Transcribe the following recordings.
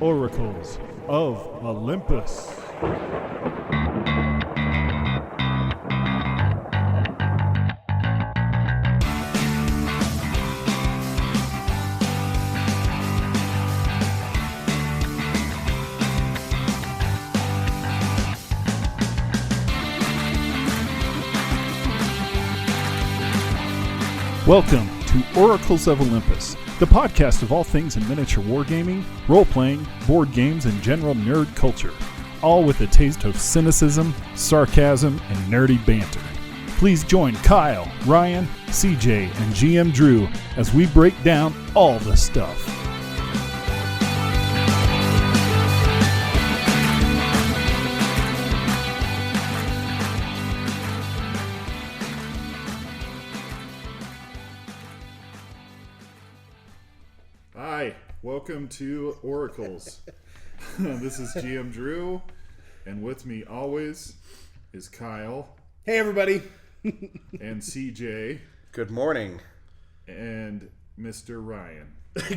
Oracles of Olympus. Welcome to Oracles of Olympus, the podcast of all things in miniature wargaming, role-playing, board games, and general nerd culture, all with a taste of cynicism, sarcasm, and nerdy banter. Please join Kyle, Ryan, CJ, and GM Drew as we break down all the stuff. Hi, welcome to Oracles. This is GM Drew, and with me always is Kyle. Hey, everybody. And CJ. Good morning. And Mr. Ryan.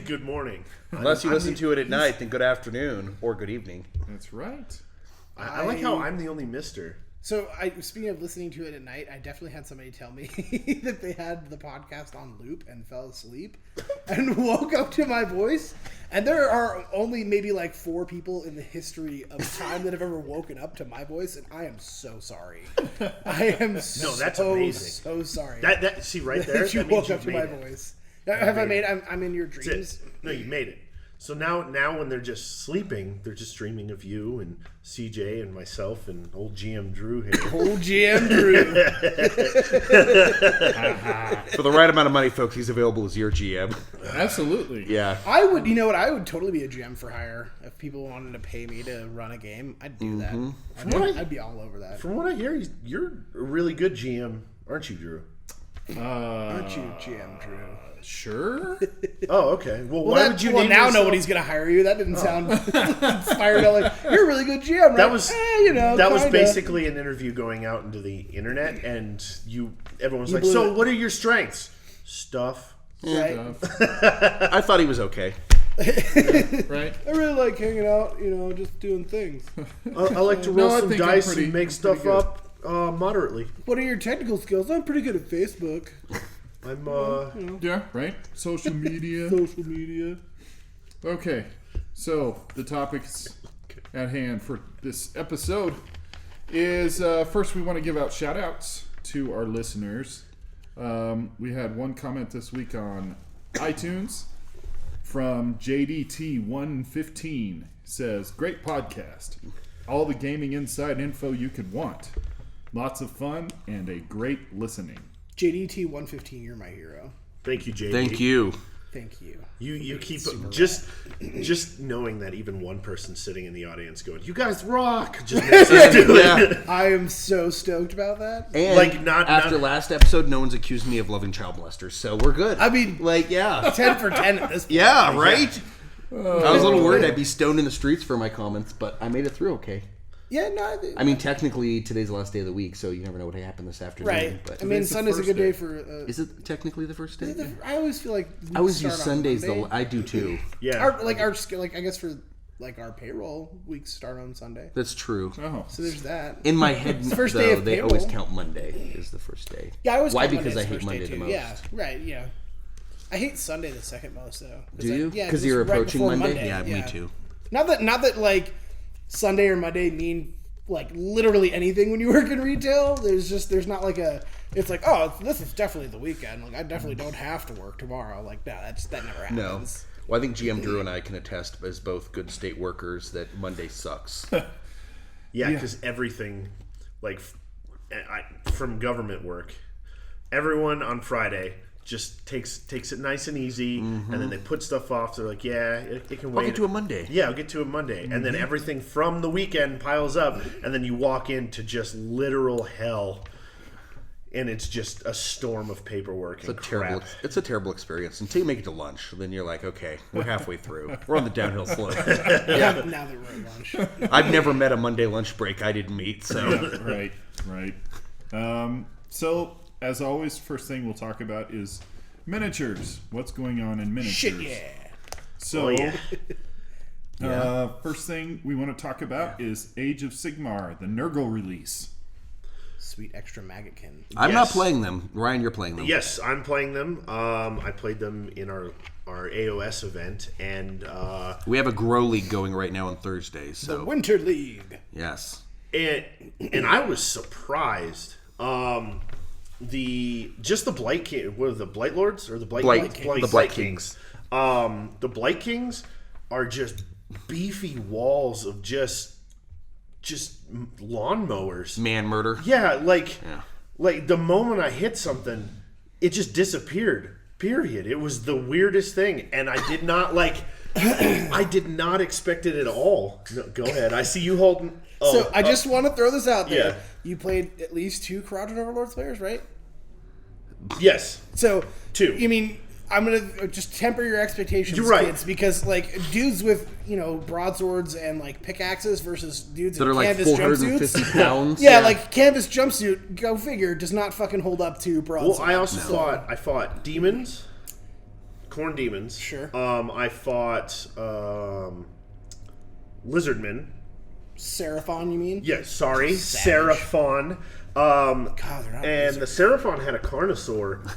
Good morning. Unless you listen to it at night, then good afternoon or good evening. That's right. I like how I'm the only mister. So, speaking of listening to it at night, I definitely had somebody tell me that they had the podcast on loop and fell asleep and woke up to my voice. And there are only maybe like 4 people in the history of time that have ever woken up to my voice, and I am so sorry. I am that's amazing. So sorry. That see right there. That you that means woke up to my voice. Have I made? I'm in your dreams. No, you made it. So now when they're just sleeping, they're just dreaming of you and CJ and myself and old GM Drew here. Old GM Drew. For the right amount of money, folks, he's available as your GM. Absolutely. Yeah. I would, you know what? I would totally be a GM for hire if people wanted to pay me to run a game. I'd do that. I'd be all over that. From what I hear, you're a really good GM, aren't you, Drew? Aren't you, GM Drew? Sure. Oh, okay. Well, why would you name now yourself? Nobody's going to hire you. That didn't sound inspired. Like, you're a really good GM, right? That was kinda. was basically an interview going out into the internet, and everyone's like, "So, what are your strengths?" Stuff. Right. I thought he was okay. Right. I really like hanging out, just doing things. I like to roll some think I'm dice pretty- and make I'm stuff pretty good. up moderately. What are your technical skills? I'm pretty good at Facebook. I'm Yeah, right. Social media. Social media. Okay, so the topics at hand for this episode is first we want to give out shout outs to our listeners. We had one comment this week on iTunes from JDT115. Says, great podcast. All the gaming inside info you could want. Lots of fun and a great listening. JDT 115, you're my hero. Thank you, JD. Thank you. Thank you. You keep just knowing that even one person sitting in the audience going, "You guys rock!" Just makes us do it. Yeah. I am so stoked about that. And Like, not- after last episode, no one's accused me of loving child molesters, so we're good. I mean, yeah. 10 for 10 at this point. Yeah, right? I was a little worried I'd be stoned in the streets for my comments, but I made it through okay. Yeah, no. I mean, technically, today's the last day of the week, so you never know what happened this afternoon. Right. But I mean, Today's the Sunday's a first good day day. for... is it technically the first day? I always feel like... I always use start on Sundays. Monday. I do too. Yeah. I guess for our payroll, weeks start on Sunday. That's true. Oh, So there's that. In my head, the first though, day of they payroll. always count Monday is the first day. Yeah, I always Why? count Because Monday I as hate first Monday day, the too. most. Yeah, right, yeah. I hate Sunday the second most, though. Do you? Yeah, Because you're it's right approaching before Monday? Yeah, me too. Not that like Sunday or Monday mean like literally anything when you work in retail. There's not like it's like, oh, this is definitely the weekend. Like I definitely don't have to work tomorrow. Like no, that never happens. No. Well, I think GM Drew and I can attest as both good state workers that Monday sucks. Yeah, because everything, like, from government work, everyone on Friday just takes it nice and easy, and then they put stuff off. They're like, yeah, it can wait. I'll get to a Monday. Yeah, I'll get to it Monday. And then everything from the weekend piles up, and then you walk into just literal hell, and it's just a storm of paperwork and crap. It's a terrible experience until you make it to lunch. Then you're like, okay, we're halfway through. We're on the downhill slope. Yeah. Now that we're at lunch. I've never met a Monday lunch break I didn't meet. So right. So, as always, first thing we'll talk about is miniatures. What's going on in miniatures? Shit, yeah. So, First thing we want to talk about is Age of Sigmar, the Nurgle release. Sweet extra Maggotkin. I'm not playing them. Ryan, you're playing them. Yes, I'm playing them. I played them in our AOS event, and we have a Grow League going right now on Thursdays. So The Winter League. yes, and I was surprised. The Blight King, what are the Blight Lords or the Blight Kings? The Blight Kings are just beefy walls of just lawnmowers. man murder. Yeah, like the moment I hit something, it just disappeared. Period. It was the weirdest thing, and I did not I did not expect it at all. No, go ahead. I see you holding. So I just want to throw this out there. Yeah. You played at least 2 Quadrant Overlords players, right? Yes. So 2. You mean I'm gonna just temper your expectations, You're right. kids, because like dudes with broadswords and like pickaxes versus dudes That in are like canvas 450 jumpsuits. pounds. Yeah, like canvas jumpsuit. Go figure. Does not fucking hold up to broadswords. Well, I also fought demons, corn demons. Sure. I fought lizardmen. Seraphon, you mean? Yeah, sorry, Savage. Seraphon. God, they're not And lizards. the Seraphon had a Carnosaur,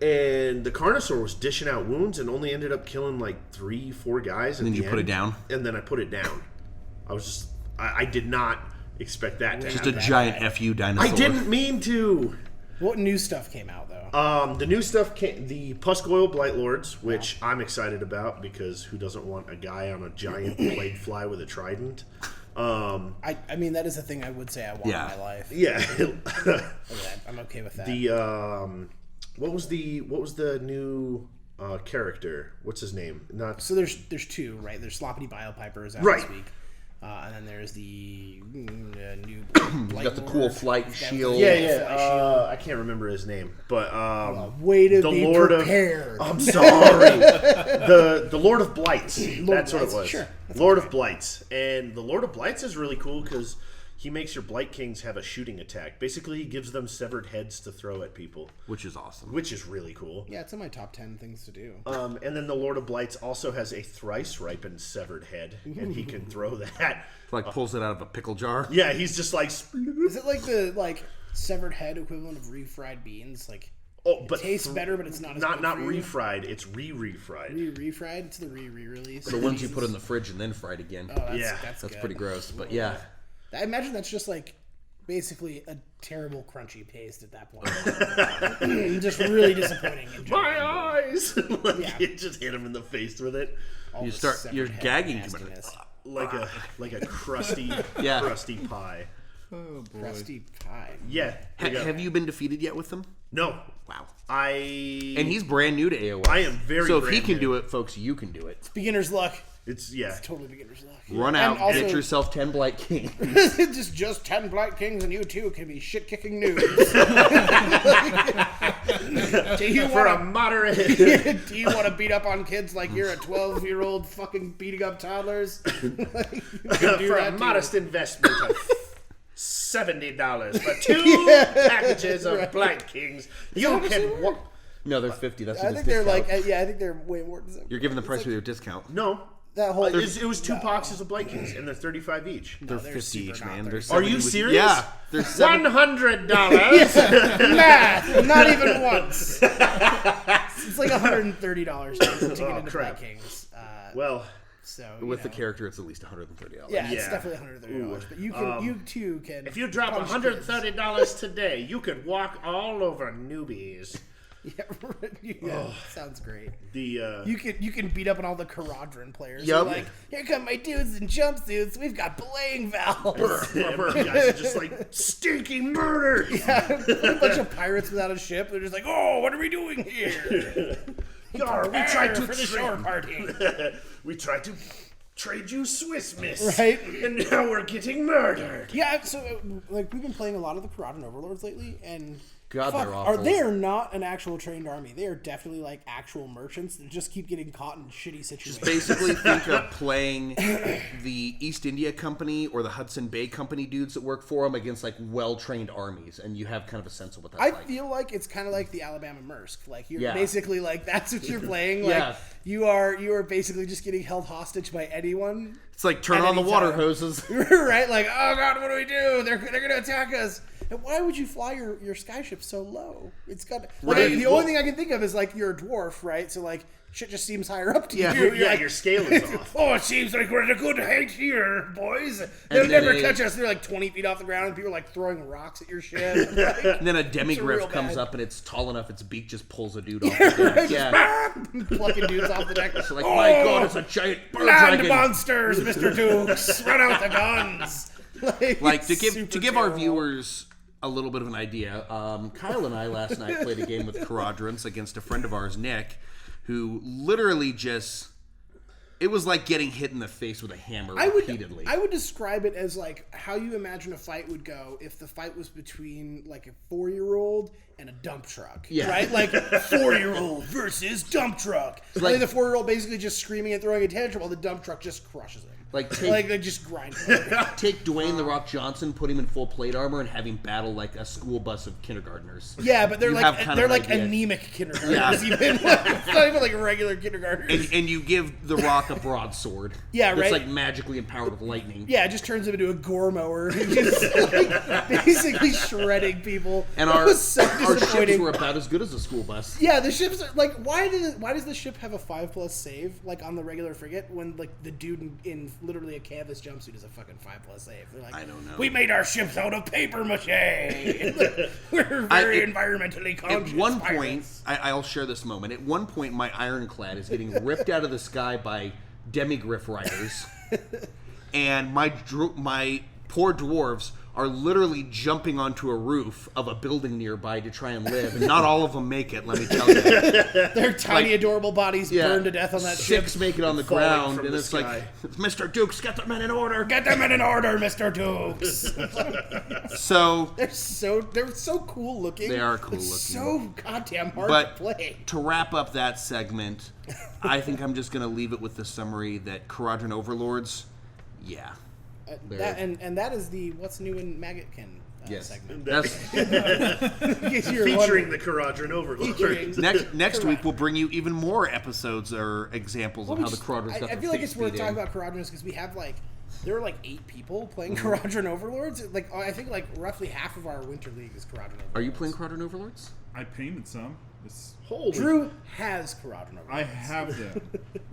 and the Carnosaur was dishing out wounds and only ended up killing like 3-4 guys. And then you put it down? And then I put it down. I was just, I did not expect that to Just a happen. giant FU dinosaur. I didn't mean to. What new stuff came out though? The new stuff came, the Puskoil Blight Lords, which I'm excited about because who doesn't want a guy on a giant plague fly with a trident? I mean that is a thing I would say I want in my life. Yeah. I'm okay with that. The what was the new character? What's his name? So there's 2, right? There's Sloppity Bilepipers as Right. we speak. And then there's the new got the cool flight shield. I can't remember his name, but way to the be Lord prepared. I'm sorry. the Lord of Blights. That's what it Blights, was. sure. Lord of Blights, and the Lord of Blights is really cool because he makes your Blight Kings have a shooting attack. Basically, he gives them severed heads to throw at people, Which is awesome. which is really cool. Yeah, it's in my top 10 things to do. And then the Lord of Blights also has a thrice ripened severed head, and he can throw that. Like pulls it out of a pickle jar. Yeah, he's just like. Is it like the severed head equivalent of refried beans? Like But tastes better, but it's not as good not for you? refried. It's refried. Refried? It's the re-release. The ones you put in the fridge and then fried again. Oh, that's, Yeah, that's That's good. pretty gross. But yeah. I imagine that's just like basically a terrible crunchy paste at that point. Just really disappointing. In general. My eyes! Like, Yeah. it just hit him in the face with it. All You the start, severed you're head gagging. nastiness. Like a crusty Yeah. crusty pie. Oh boy. Crusty pie. Yeah. Have you been defeated yet with them? No. Wow. And And he's brand new to AOS. I am very So if he brand can new. do it, folks, you can do it. Beginner's luck. It's Totally beginner's luck. Run out, And also- get yourself 10 Blight Kings. just 10 Black Kings and you too can be shit kicking noobs. Do you for a want moderate. do you want to beat up on kids like you're a 12-year-old fucking beating up toddlers? Like, you can do for that a too. modest investment of $70 for 2 packages of Blight Kings. You can No, they're 50. That's I what think his they're like, discount. I think they're way more. You're giving the price with your discount. No. That whole It was 2 boxes of Blight Kings, and they're $35 each. They're they're 50 super each, not man. 30. They're Are 70 you with- serious? Yeah. They're $100. math, not even once. It's like $130 to get into crap. Black Kings. Well, So With the character, it's at least $130. yeah, it's Yeah. definitely $130. But you too can. if you drop punch $130 today, you could walk all over newbies. kids. Yeah, sounds great. The You can beat up on all the Caradron players. Yup. You're like, here come my dudes in jumpsuits. We've got belaying valves. guys are just like stinking murder. A bunch of pirates without a ship. They're just like, oh, what are we doing here? Yar, we tried to for the shore party. we tried to trade you Swiss Miss, Right. And now we're getting murdered. Yeah, so like we've been playing a lot of the Caradron Overlords lately, and God, they're awful. They are not an actual trained army. They are definitely like actual merchants that just keep getting caught in shitty situations. Just basically think of playing the East India Company or the Hudson Bay Company dudes that work for them against like well-trained armies, and you have kind of a sense of what that's like. I feel like it's kind of like the Alabama Mersk. Like you're basically like that's what you're playing. Like you are basically just getting held hostage by anyone. It's like turn on the water hoses, right? Like, oh god, what do we do? They're gonna attack us. And why would you fly your skyship so low? It's got the only thing I can think of is like you're a dwarf, right? So like shit just seems higher up to you. You're like, your scale is off. Oh, it seems like we're at a good height here, boys. They'll never catch us. They're like 20 feet off the ground, and people are like throwing rocks at your ship. Like, and then a demigriff comes up, and it's tall enough, its beak just pulls a dude off the deck. Plucking dudes off the deck. So like, my god, it's a giant bird land dragon. monsters, Mr. Dukes. Run out the guns. Like to give our viewers a little bit of an idea, Kyle and I last night played a game with Caradrons against a friend of ours, Nick, who literally just... It was like getting hit in the face with a hammer repeatedly. I would describe it as like how you imagine a fight would go if the fight was between like a 4-year-old and a dump truck. Yeah. Right? Like 4-year-old versus dump truck. Like the 4-year-old basically just screaming and throwing a tantrum while the dump truck just crushes him. Like they just grind him. Take Dwayne The Rock Johnson, put him in full plate armor, and have him battle like a school bus of kindergartners. Yeah, but they're like anemic kindergartners. Even it's not even like regular kindergartners. And you give The Rock a broadsword. Yeah, right. That's like magically empowered with lightning. Yeah, it just turns him into a gore mower. Just like, basically shredding people. And our ships were about as good as a school bus. Yeah, the ships are like why does the ship have a 5+ save like on the regular frigate when like the dude in literally a canvas jumpsuit is a fucking 5+ save? They're like, I don't know. We made our ships out of paper mache. We're very environmentally conscious. At one point, I'll share this moment. At one point, my ironclad is getting ripped out of the sky by demigriff riders, and my poor dwarves are literally jumping onto a roof of a building nearby to try and live. And not all of them make it, let me tell you. Their tiny, adorable bodies burn to death on that ship. 6 make it on the ground, and it's like, Mr. Dukes, get the men in order. Get them in order, Mr. Dukes. So they're so cool looking. They are cool looking. So goddamn hard to play. To wrap up that segment, I think I'm just going to leave it with the summary that Caradron Overlords, that is the What's New in Maggotkin segment. Featuring the Caradron Overlords. Next week we'll bring you even more episodes or examples of how the Caradrons got I feel like it's worth talking about Caradrons because we have there are 8 people playing Caradron Overlords. Like I think roughly half of our Winter League is Caradron Overlords. Are you playing Caradron Overlords? I painted some. Drew has Caradron Overlords. I have them.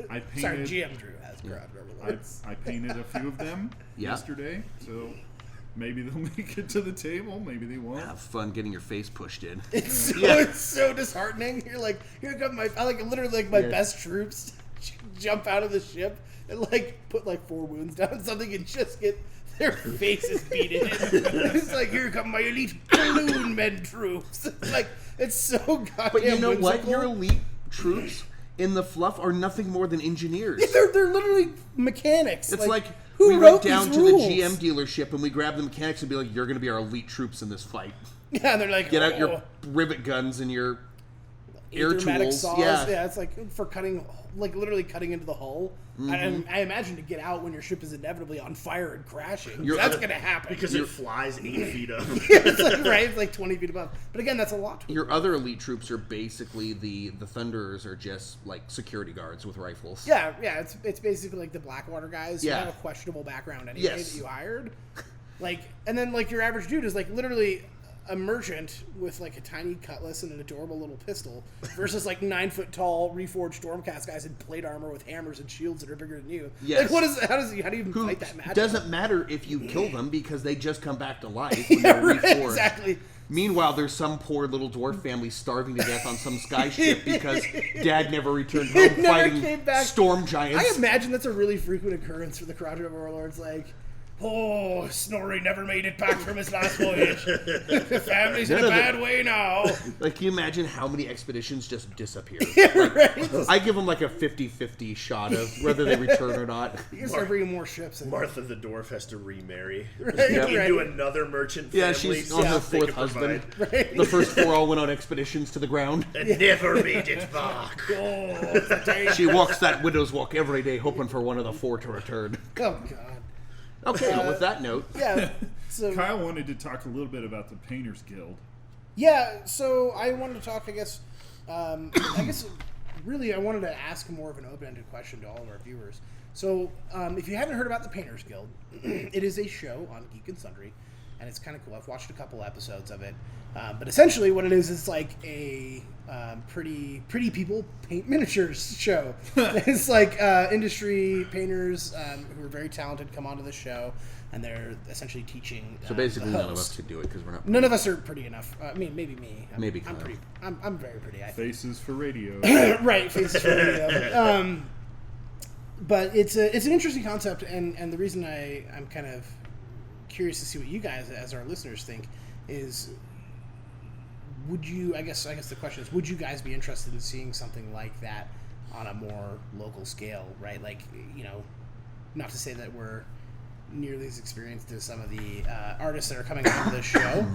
I painted. Sorry, GM Drew has Caradron Overlords. I painted a few of them yesterday, so maybe they'll make it to the table. Maybe they won't. Have fun getting your face pushed in. It's so disheartening. You're like, here come my best troops jump out of the ship and put 4 wounds down something and just get their faces beat in. It's like, here come my elite balloon men troops. It's so goddamn But you know whimsical. what? Your elite troops in the fluff are nothing more than engineers. Yeah, they're literally mechanics. It's like who we wrote went down these to rules? the GM dealership and we grabbed the mechanics and be like, you're going to be our elite troops in this fight. Yeah, and they're like, get out your rivet guns and your air tools. Saws. Yeah, it's for cutting, literally cutting into the hull. Mm-hmm. I imagine to get out when your ship is inevitably on fire and crashing. That's going to happen. Because it flies 8 feet up. It's like 20 feet above. But again, that's a lot. Your other elite troops are basically the Thunderers are just security guards with rifles. Yeah, it's basically like the Blackwater guys who have a questionable background anyway that you hired. And then your average dude is literally a merchant with a tiny cutlass and an adorable little pistol versus 9-foot tall reforged Stormcast guys in plate armor with hammers and shields that are bigger than you. Yes. How do you even fight that match? Doesn't matter if you kill them because they just come back to life when they're reforged. Exactly. Meanwhile, there's some poor little dwarf family starving to death on some sky ship because Dad never returned home fighting storm giants. I imagine that's a really frequent occurrence for the Caradron Overlords. Oh, Snorri never made it back from his last voyage. The family's in a bad way now. Like, can you imagine how many expeditions just disappear? Right? I give them like a 50-50 shot of whether they return or not. You can start bringing more ships in. Martha the dwarf has to remarry. Right, Into another merchant family. Yeah, she's on her they 4th can husband. provide. Right. The first 4 all went on expeditions to the ground. And never made it back. Oh, the day. She walks that widow's walk every day, hoping for one of the 4 to return. Oh, God. Okay, well, with that note, Yeah. So, Kyle wanted to talk a little bit about the Painters Guild. yeah, so I wanted to talk, really I wanted to ask more of an open-ended question to all of our viewers. So, if you haven't heard about the Painters Guild, it is a show on Geek and Sundry, and it's kind of cool. I've watched a couple episodes of it. But essentially what it is like a pretty people paint miniatures show. It's like industry painters who are very talented come onto the show, and they're essentially teaching. so basically the none of host. us could do it because we're not. None of us are pretty enough. I mean, maybe me. Maybe I'm Kyle. pretty. I'm very pretty. I think. Faces for radio. Right, faces for radio. But it's an interesting concept, and the reason I'm kind of curious to see what you guys, as our listeners, think is, would you? I guess the question is, would you guys be interested in seeing something like that on a more local scale? Right, like, not to say that we're nearly as experienced as some of the artists that are coming onto this show.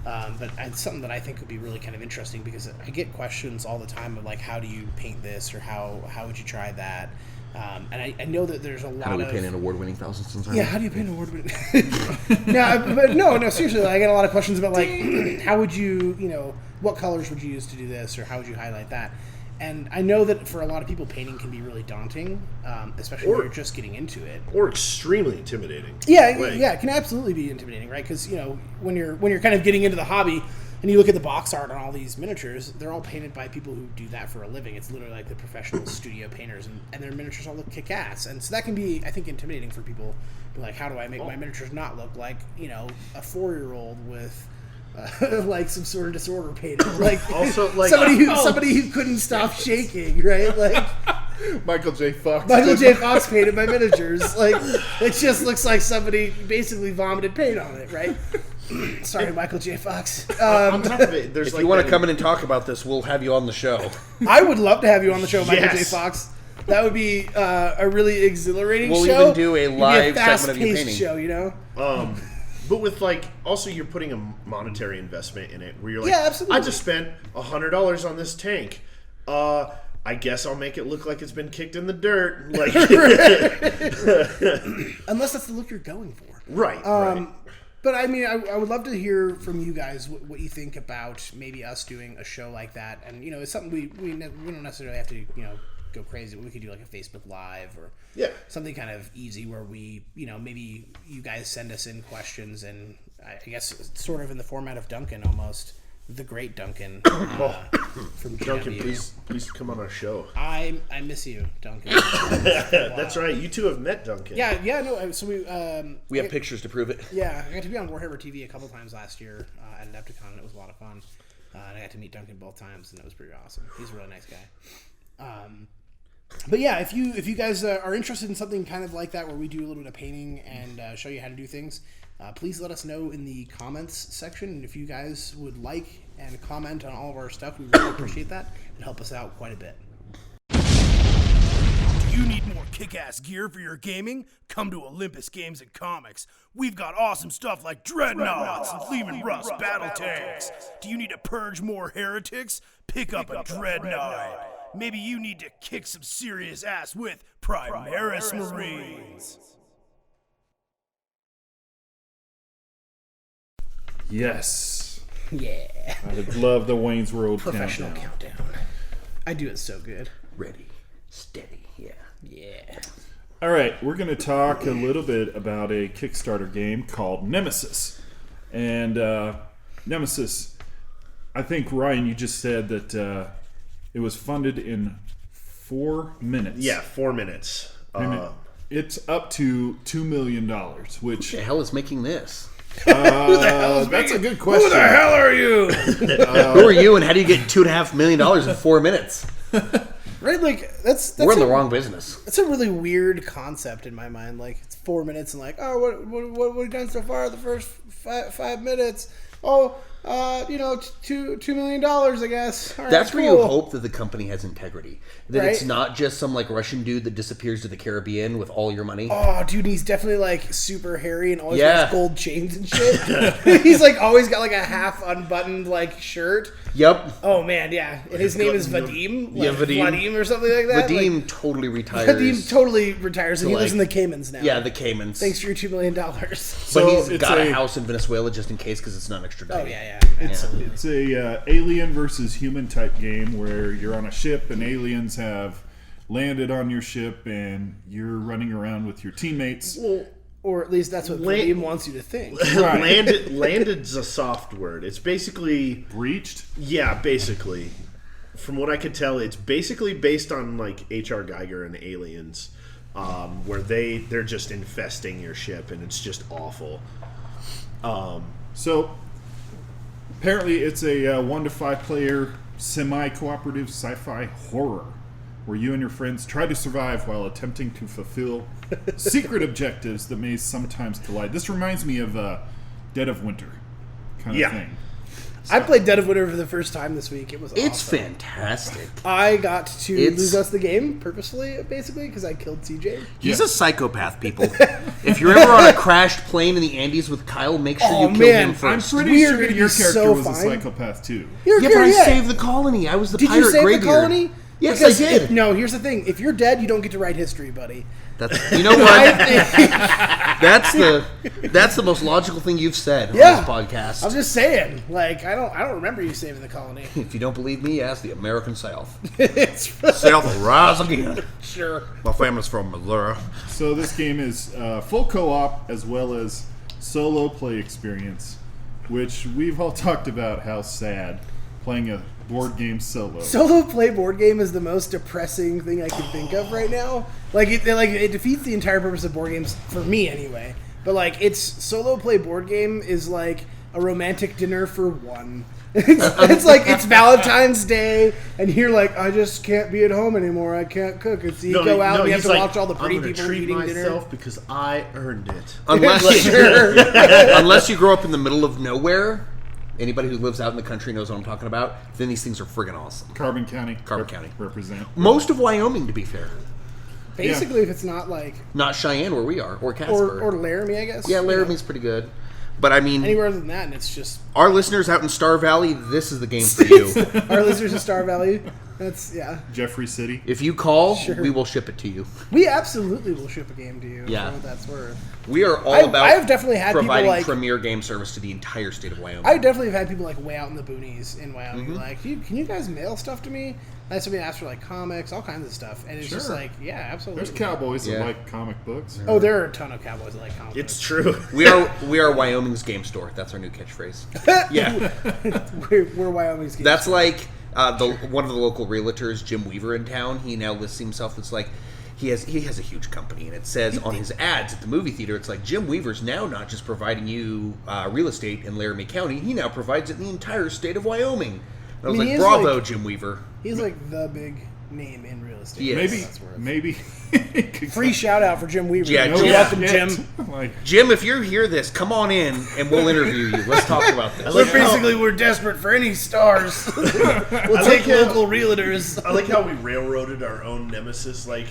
But it's something that I think would be really kind of interesting, because I get questions all the time of like, how do you paint this, or how would you try that? And I know that there's a lot How do we of paint an award-winning Thousand Suns Army? yeah. How do you paint an award-winning? No, seriously. I get a lot of questions about like, how would you, what colors would you use to do this, or how would you highlight that? And I know that for a lot of people, painting can be really daunting, especially when you're just getting into it. Or extremely intimidating. Yeah, Like, yeah, it can absolutely be intimidating, right? Because when you're kind of getting into the hobby, and you look at the box art on all these miniatures, they're all painted by people who do that for a living. It's literally like the professional studio painters, and their miniatures all look kick-ass. And so that can be, I think, intimidating for people. Like, how do I make my miniatures not look like, a 4-year-old with like some sort of disorder painted, like Also, like somebody who couldn't stop shaking, right? Like Michael J. Fox. Michael J. Fox painted my miniatures. Like, it just looks like somebody basically vomited paint on it, right? Sorry, Michael J. Fox. on top of it, there's If like you want to that- come in and talk about this, we'll have you on the show. I would love to have you on the show, Michael J. Yes. Fox. That would be a really exhilarating We'll show. even do a It'd be live segment of you fast-paced painting. show, But with like, also you're putting a monetary investment in it, where you're like, Yeah, absolutely. I just spent $100 on this tank. I guess I'll make it look like it's been kicked in the dirt. Like, Unless that's the look you're going for. right, right. But I mean, I would love to hear from you guys what you think about maybe us doing a show like that. And it's something we don't necessarily have to go crazy. But we could do like a Facebook Live or something kind of easy where we maybe you guys send us in questions, and I guess sort of in the format of Duncan almost. The great Duncan from GW. Duncan, please come on our show. I miss you, Duncan. That's right. You two have met Duncan. Yeah, no. So We have pictures to prove it. Yeah, I got to be on Warhammer TV a couple times last year at Adepticon, and it was a lot of fun. And I got to meet Duncan both times, and it was pretty awesome. He's a really nice guy. But yeah, if you guys are interested in something kind of like that, where we do a little bit of painting and show you how to do things, please let us know in the comments section. And if you guys would like and comment on all of our stuff, we really appreciate that. It'd help us out quite a bit. Do you need more kick-ass gear for your gaming? Come to Olympus Games and Comics. We've got awesome stuff like Dreadnoughts and Lehman Russ battle tanks. Do you need to purge more heretics? Pick up a Dreadnought. Maybe you need to kick some serious ass with Primaris Marines. Yes. Yeah. I love the Wayne's World Professional countdown. countdown. I do it so good. Ready, steady, yeah. Yeah. All right, we're going to talk a little bit about a Kickstarter game called Nemesis. And Nemesis, I think, Ryan, you just said that it was funded in 4 minutes. Yeah, 4 minutes. And it's up to $2 million, which... Who the hell is making this? that's a good question. Who the hell are you? Who are you, and how do you get $2.5 million in 4 minutes? Right, like that's We're in the wrong business. That's a really weird concept in my mind. Like it's 4 minutes and like, oh, what we've done so far? The first 5 minutes. Oh, $2 million, I guess. All right, That's where cool. you hope that the company has integrity. That it's Right? not just some like Russian dude that disappears to the Caribbean with all your money. Oh, dude, he's definitely like super hairy and always Yeah. wears gold chains and shit. He's like always got like a half unbuttoned like shirt. Yep. Oh man, yeah. And his name is Vadim. Yeah, Vadim. Vadim or something like that. Vadim totally retires. Vadim totally retires and he lives in the like- Caymans now. Yeah, the Caymans. Thanks for your $2 million. But So he's it's got a a- house in Venezuela just in case because it's not extradited. Oh yeah. It's a alien versus human type game where you're on a ship and aliens have landed on your ship and you're running around with your teammates. Well, or at least that's what Vadim wants you to think. Right. Landed's a soft word. It's basically Breached. yeah, basically. From what I could tell, it's basically based on like H.R. Geiger and Aliens, where they're just infesting your ship and it's just awful. So apparently it's a 1 to 5 player semi-cooperative sci-fi horror where you and your friends try to survive while attempting to fulfill secret objectives that may sometimes collide. This reminds me of Dead of Winter kind of thing. I played Dead of Winter for the first time this week. It was awesome. It's fantastic. I got to lose us the game purposefully, basically, because I killed CJ. He's a psychopath, people. If you're ever on a crashed plane in the Andes with Kyle, make sure you kill man, him first. I'm pretty We are sure gonna your be character so was a fine. psychopath too. You're Yeah, but I yeah. saved the colony. I was the Did pirate you save Greybeard. the colony? Yes, Because I did. No, here's the thing. If you're dead, you don't get to write history, buddy. You know what? That's the most logical thing you've said on Yeah. this podcast. I'm just saying. Like, I don't remember you saving the colony. If you don't believe me, ask the American South. It's South will rise again. sure. My family's from Missouri. So this game is full co-op as well as solo play experience, which we've all talked about how sad playing a board game solo. Solo play board game is the most depressing thing I can think of right now. Like it defeats the entire purpose of board games for me anyway. But like it's solo play board game is like a romantic dinner for one. It's like it's Valentine's Day and you're like, I just can't be at home anymore. I can't cook. And so you go out and you have he's to like, watch all the pretty I'm gonna people treat eating myself dinner. because I earned it. Unless you grow up in the middle of nowhere, anybody who lives out in the country knows what I'm talking about, then these things are friggin' awesome. Carbon County. County. Represent. Most of Wyoming, to be fair. Basically, if it's not like Not Cheyenne, where we are, or Casper. or Laramie, I guess. yeah, You know, Laramie's pretty good. But I mean, anywhere other than that, and it's just our listeners out in Star Valley, this is the game for you. our listeners in Star Valley. That's Jeffrey City. If you call, Sure. we will ship it to you. We absolutely will ship a game to you. Yeah. For what that's worth. We are all I've- about I've definitely had people providing like- premier game service to the entire state of Wyoming. I definitely have had people like way out in the boonies in Wyoming, Mm-hmm. like, can you guys mail stuff to me? I had somebody ask for like comics, all kinds of stuff, and it's just Sure. like, yeah, absolutely. There's cowboys Yeah. that like comic books. Oh, there are a ton of cowboys that like comics. It's true. we are Wyoming's game store. That's our new catchphrase. Yeah, we're Wyoming's game. that's like one of the local realtors, Jim Weaver in town. He now lists himself as like he has a huge company, and it says on his ads at the movie theater, it's like Jim Weaver's now not just providing you real estate in Laramie County. He now provides it in the entire state of Wyoming. And I was I mean, he like, is bravo, like- Jim Weaver. He's like the big name in real estate. He is. Maybe, That's worth. maybe. Free shout out for Jim Weaver. Yeah, You're Jim. welcome, Yeah. Jim. Like, Jim, if you hear this, come on in and we'll interview you. Let's talk about this. We're desperate for any stars. We'll take local realtors. I like how we railroaded our own nemesis, like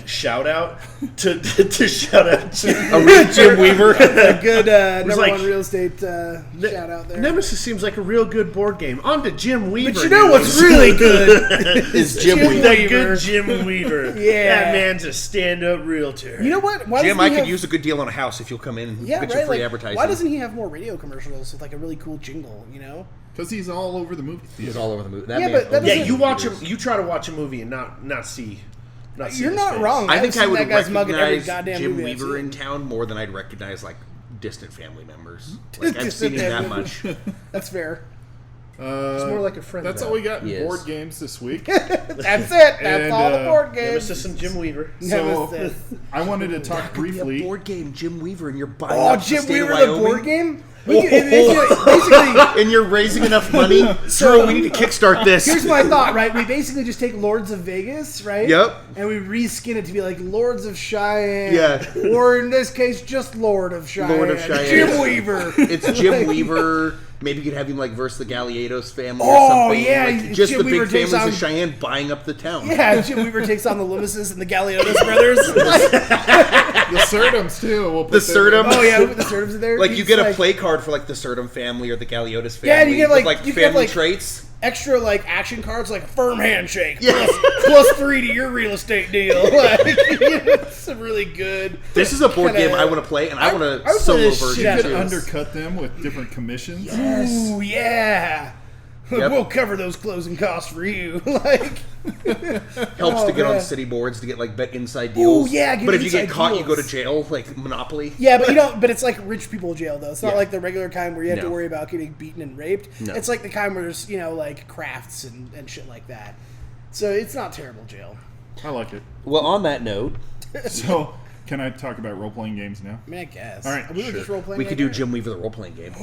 shout out to shout out to A real Jim Weaver. A good number like- one real estate shout out there. Nemesis seems like a real good board game. On to Jim Weaver. But you know what's news. really good? Is Jim Jim Weaver. That Weaver. good Jim Weaver. Yeah. That man's a stand-up realtor. You know what? Why Jim, doesn't I he could have- use a good deal on a house if you'll come in and Yeah, get right. your free Like, advertising. why doesn't he have more radio commercials with like a really cool jingle? You know? because he's all over the movie He's theater. all over the movie. Yeah, man but that owns Yeah, doesn't- you watch theaters. him. You try to watch a movie and not see. Not see You're his not face. wrong. I I've think I seen would that guy's mug in every recognize goddamn Jim movie I've Weaver seen. in town more than I'd recognize like distant family members. Like I've seen him that much. That's fair. It's more like a friend. That's now. all we got in Yes. board games this week. That's it. That's And, all the board games. Nemesis and Jim Weaver. So Nemesis. I wanted to talk Could be a briefly. board game, Jim Weaver, and you're buying Oh, up the Jim state of Weaver, the Wyoming. board game? Basically, And you're raising enough money? Drew, we need to kickstart this. here's my thought, right? We basically just take Lords of Vegas, right? Yep. And we reskin it to be like Lords of Cheyenne. Yeah. Or in this case, just Lord of Cheyenne. Lord of Cheyenne. Jim Weaver. It's Jim Weaver. Maybe you could have him like verse the Galliados family or Oh, something. yeah, Like, just Jim the Weaver big takes families on- of Cheyenne buying up the town. Yeah, Jim Weaver takes on the Loomises and the Galliados brothers. The Surdums too. We'll put The them- Surdum. Oh yeah, we put the Surdums in there. Like you He's get a play card for like the Surdum family or the Galliados family. Yeah, and you get, like- with, you get, family like- traits. extra like action cards, like firm handshake, Yeah. plus 3 to your real estate deal. Like, it's a really good. This is a board kinda- game I want to play, and I want I a would play solo this version. shit You out could of too. undercut them with different commissions. Ooh yeah. Yep. We'll cover those closing costs for you. Like, Helps Oh, to get on man. city boards to get like bet inside deals. yeah, get but if you get inside caught, you deals. go to jail, like Monopoly. yeah, but you don't. But it's like rich people jail though. It's not Yeah. like the regular kind where you have to No. worry about getting beaten and raped. No. It's like the kind where there's like crafts and shit like that. So it's not terrible jail. I like it. Well, on that note, So, can I talk about role-playing games now? I mean, I guess. All right, we were sure. just role playing. we could do Jim Weaver the role playing game.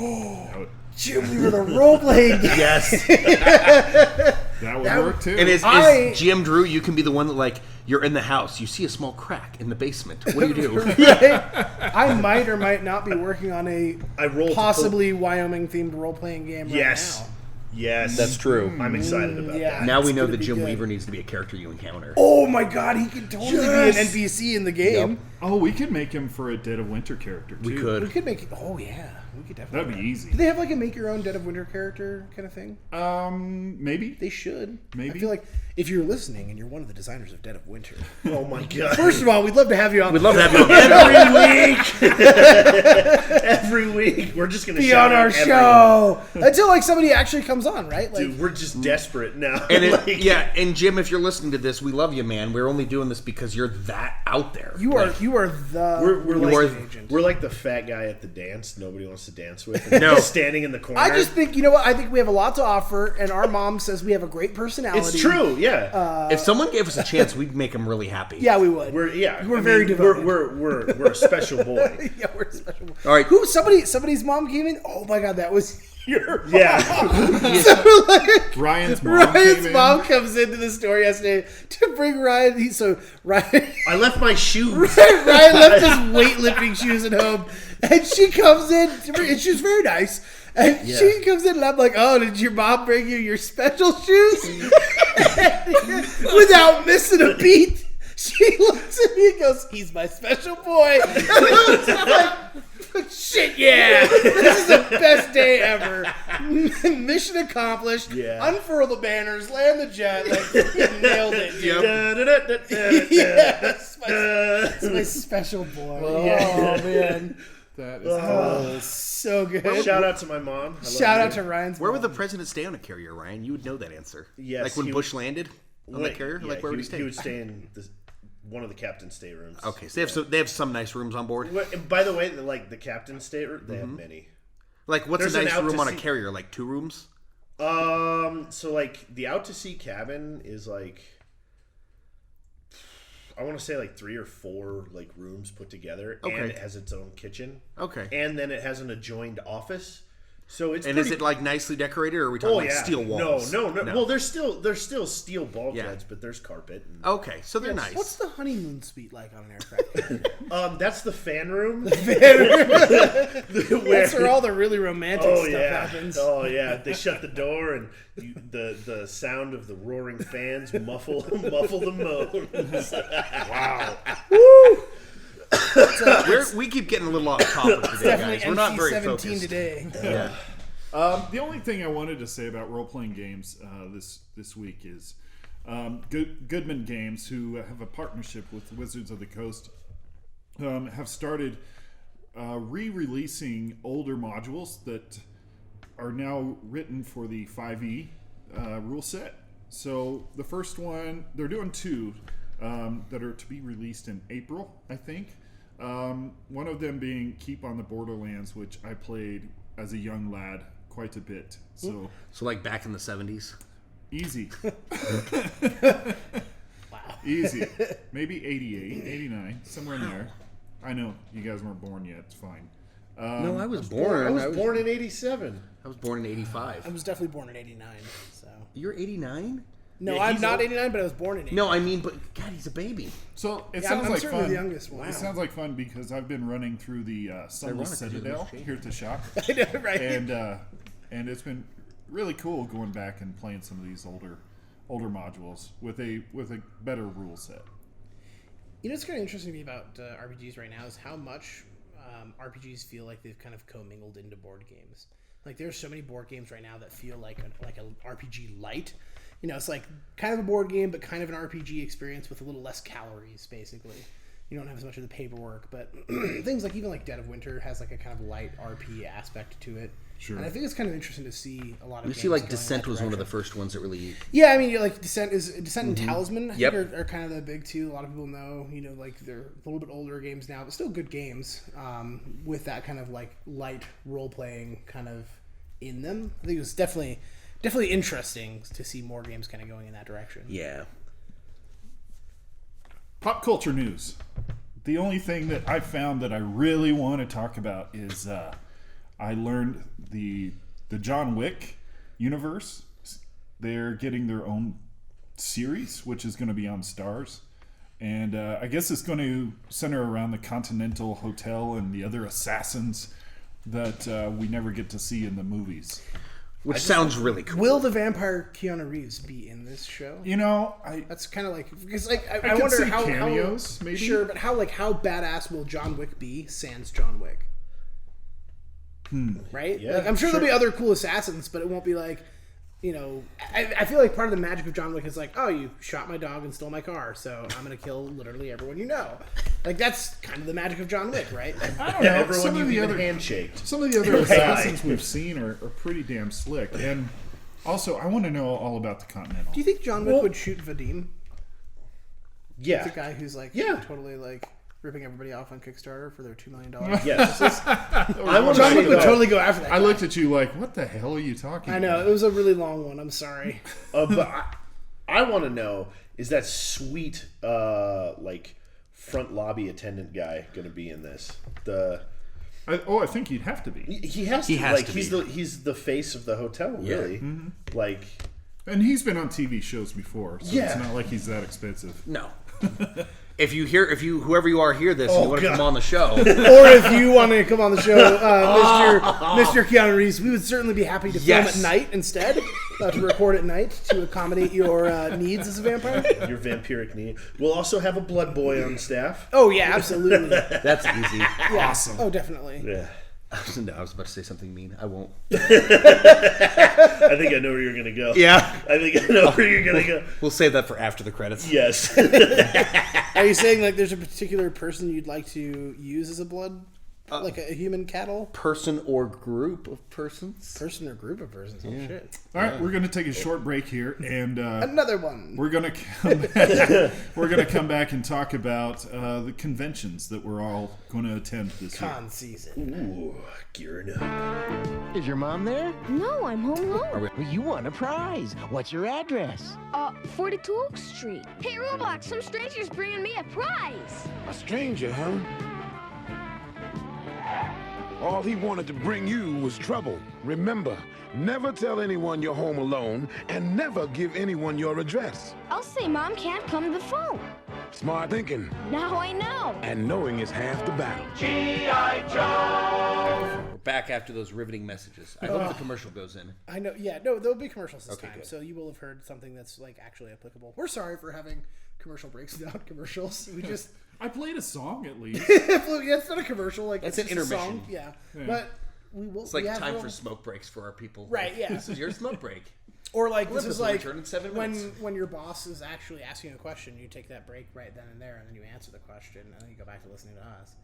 Jim Weaver the role playing game. Yes. That would work too. And is I- GM Drew, you can be the one that like you're in the house, you see a small crack in the basement. What do you do? I might or might not be working on a I rolled possibly Wyoming themed role playing game right Yes. now. Yes. That's true. I'm excited about Yeah. that. Now we It's know gonna that be Jim good. Weaver needs to be a character you encounter. Oh my god, he could totally Yes. be an NPC in the game. Yep. Oh, we could make him for a Dead of Winter character too. We We could. could make it. Oh yeah, we could definitely. That'd be easy. Do they have like a make your own Dead of Winter character kind of thing? Maybe. They should. Maybe. I feel like if you're listening and you're one of the designers of Dead of Winter, Oh my god. first of all, we'd love to have you on. We'd love to have you on. every week. Every week. We're just gonna be shout on our out everyone. show until like somebody actually comes on, right? Like, Dude, we're just desperate now. And it, Like, yeah, and Jim, if you're listening to this, we love you, man. We're only doing this because you're that out there. you are the We're You like are- agent. we're like the fat guy at the dance nobody wants to dance with. And No. just standing in the corner. I just think, you know what? I think we have a lot to offer, and our mom says we have a great personality. it's true. Yeah. if someone gave us a chance, we'd make them really happy. Yeah, we would. We're very devoted. We're a special boy. Yeah, we're special. All right. Who? Somebody's mom came in. Oh my god, that was your mom. Yeah. So, like, Ryan's mom. Ryan's came in. mom comes into the store yesterday to bring Ryan. Ryan I left my shoes. Ryan left his weightlifting shoes at home, and she comes in, and she's very nice. And she comes in, and I'm like, "Oh, did your mom bring you your special shoes?" Without missing a beat, she looks at me and goes, "He's my special boy." And I'm like, "Shit, yeah! This is the best day ever. Mission accomplished. Yeah. Unfurl the banners, land the jet. Like, you nailed it, dude." Yeah. It's my special boy. Oh man, That is so good. Shout out to my mom. I love Shout you. out to Ryan's. Where mom. would the president stay on a carrier, Ryan? You would know that answer. Yes, Like when he Bush landed on the Wait, carrier? yeah, Like where would he stay? He would stay in one of the captain's staterooms. Okay, so they have some nice rooms on board. And by the way, like the captain's stateroom, they have many. Like what's There's a an nice out room to on a sea- carrier? Like 2 rooms? So like the out to sea cabin is like, I want to say like 3 or 4 like rooms put together, Okay. and it has its own kitchen. Okay. And then it has an adjoined office. So it's And pretty, is it like nicely decorated, or are we talking oh like yeah, steel walls? No. Well, there's still steel bulkheads, but there's carpet. And, Okay, so they're nice. What's the honeymoon suite like on an aircraft? that's the fan room. That's where all the really romantic Oh stuff yeah! happens. Oh yeah! They shut the door, and the sound of the roaring fans muffle the moans. We keep getting a little off topic today, Definitely guys. We're not very NC-17 focused. today. Yeah. The only thing I wanted to say about role-playing games this week is Goodman Games, who have a partnership with Wizards of the Coast, have started re-releasing older modules that are now written for the 5e rule set. So the first one, they're doing 2 that are to be released in April, I think. One of them being Keep on the Borderlands, which I played as a young lad quite a bit. So like back in the 70s? easy. Easy. Maybe 88, 89, somewhere in there. I know you guys weren't born yet. It's fine. No, I was born. I was born in 87. I was born in 85. I was definitely born in '89. So You're 89? no, Yeah, I'm he's not old. '89, but I was born in '89. No, I mean, but God, he's a baby. So it Yeah, sounds I'm like certainly fun. the youngest one. It sounds like fun because I've been running through the Sunless ironic, 'cause you're the Citadel most here at the shop, I know, right? and it's been really cool going back and playing some of these older modules with a better rule set. You know what's kind of interesting to me about RPGs right now is how much RPGs feel like they've kind of commingled into board games. Like there's so many board games right now that feel like an RPG light. You know, it's like kind of a board game, but kind of an RPG experience with a little less calories, basically. You don't have as much of the paperwork, but things like even like Dead of Winter has like a kind of light RP aspect to it. Sure. And I think it's kind of interesting to see a lot of. You games see, like going in Descent that was one of the direction. first ones that really. Yeah, I mean, like Descent and Talisman. I Yep. think are kind of the big two. A lot of people know, you know, like they're a little bit older games now, but still good games with that kind of like light role playing kind of in them. I think it was definitely interesting to see more games kind of going in that direction. Yeah. Pop culture news. The only thing that I found that I really want to talk about is I learned the John Wick universe. They're getting their own series, which is going to be on Stars. And I guess it's going to center around the Continental Hotel and the other assassins that we never get to see in the movies. Which sounds really cool. Will the vampire Keanu Reeves be in this show? You know, That's kind of like because like I could wonder see how cameos, maybe? Sure, but how badass will John Wick be? Sans John Wick. Right? Yeah, like, I'm sure sure. there'll be other cool assassins, but it won't be like, you know, I feel like part of the magic of John Wick is like, oh, you shot my dog and stole my car, so I'm going to kill literally everyone you know. Like, that's kind of the magic of John Wick, right? I don't know. Everyone Some of you've the even other handshaked. Some of the other assassins we've seen are pretty damn slick. And also, I want to know all about the Continental. Do you think John Wick would shoot Vadim? Yeah. The guy who's like Yeah. totally like ripping everybody off on Kickstarter for their $2 million. Yes. I want John to Wick would totally go after that. I guy. looked at you like, what the hell are you talking I know, about? it was a really long one. I'm sorry. But I want to know, is that sweet, like, front lobby attendant guy going to be in this? I think he'd have to be. He has to. He has like, to he's be. he's the face of the hotel, really. Like, And he's been on TV shows before, so Yeah. it's not like he's that expensive. No. Whoever you are, hear this and you want to God. come on the show. Or if you want to come on the show, Mr. Keanu Reeves, we would certainly be happy to film Yes. at night instead, to record at night to accommodate your needs as a vampire. your vampiric need. We'll also have a blood boy on staff. Oh yeah, absolutely. That's easy. Yeah. Awesome. Oh, definitely. Yeah. No, I was about to say something mean. I won't. I think I know where you're going to go. Yeah. I think I know where you're going to go. We'll save that for after the credits. Yes. Are you saying like there's a particular person you'd like to use as a blood, like a human cattle? Person or group of persons. Person or group of persons? Oh shit! All right, we're going to take a short break here, and Another one. we're going to come back and talk about the conventions that we're all going to attend this year. Con season. Ooh, gearing up. Is your mom there? No, I'm home alone. Well, you won a prize. What's your address? 42 Oak Street. Hey, Roblox, some stranger's bringing me a prize. A stranger, huh? All he wanted to bring you was trouble. Remember, never tell anyone you're home alone and never give anyone your address. I'll say Mom can't come to the phone. Smart thinking, Now I know. and knowing is half the battle. We're back after those riveting messages. I hope the commercial goes in. I know. Yeah, no, there'll be commercials this time, good. so you will have heard something that's like actually applicable. We're sorry for having commercial breaks without commercials. We just I played a song at least. yeah, it's not a commercial. Like That's it's an just a intermission. song. Yeah, but we will. It's like we have time little- for smoke breaks for our people. Right, Like, yeah. This is your smoke break. Or like this Olympus is will like return in 7 when minutes. when your boss is actually asking a question, you take that break right then and there, and then you answer the question, and then you go back to listening to us.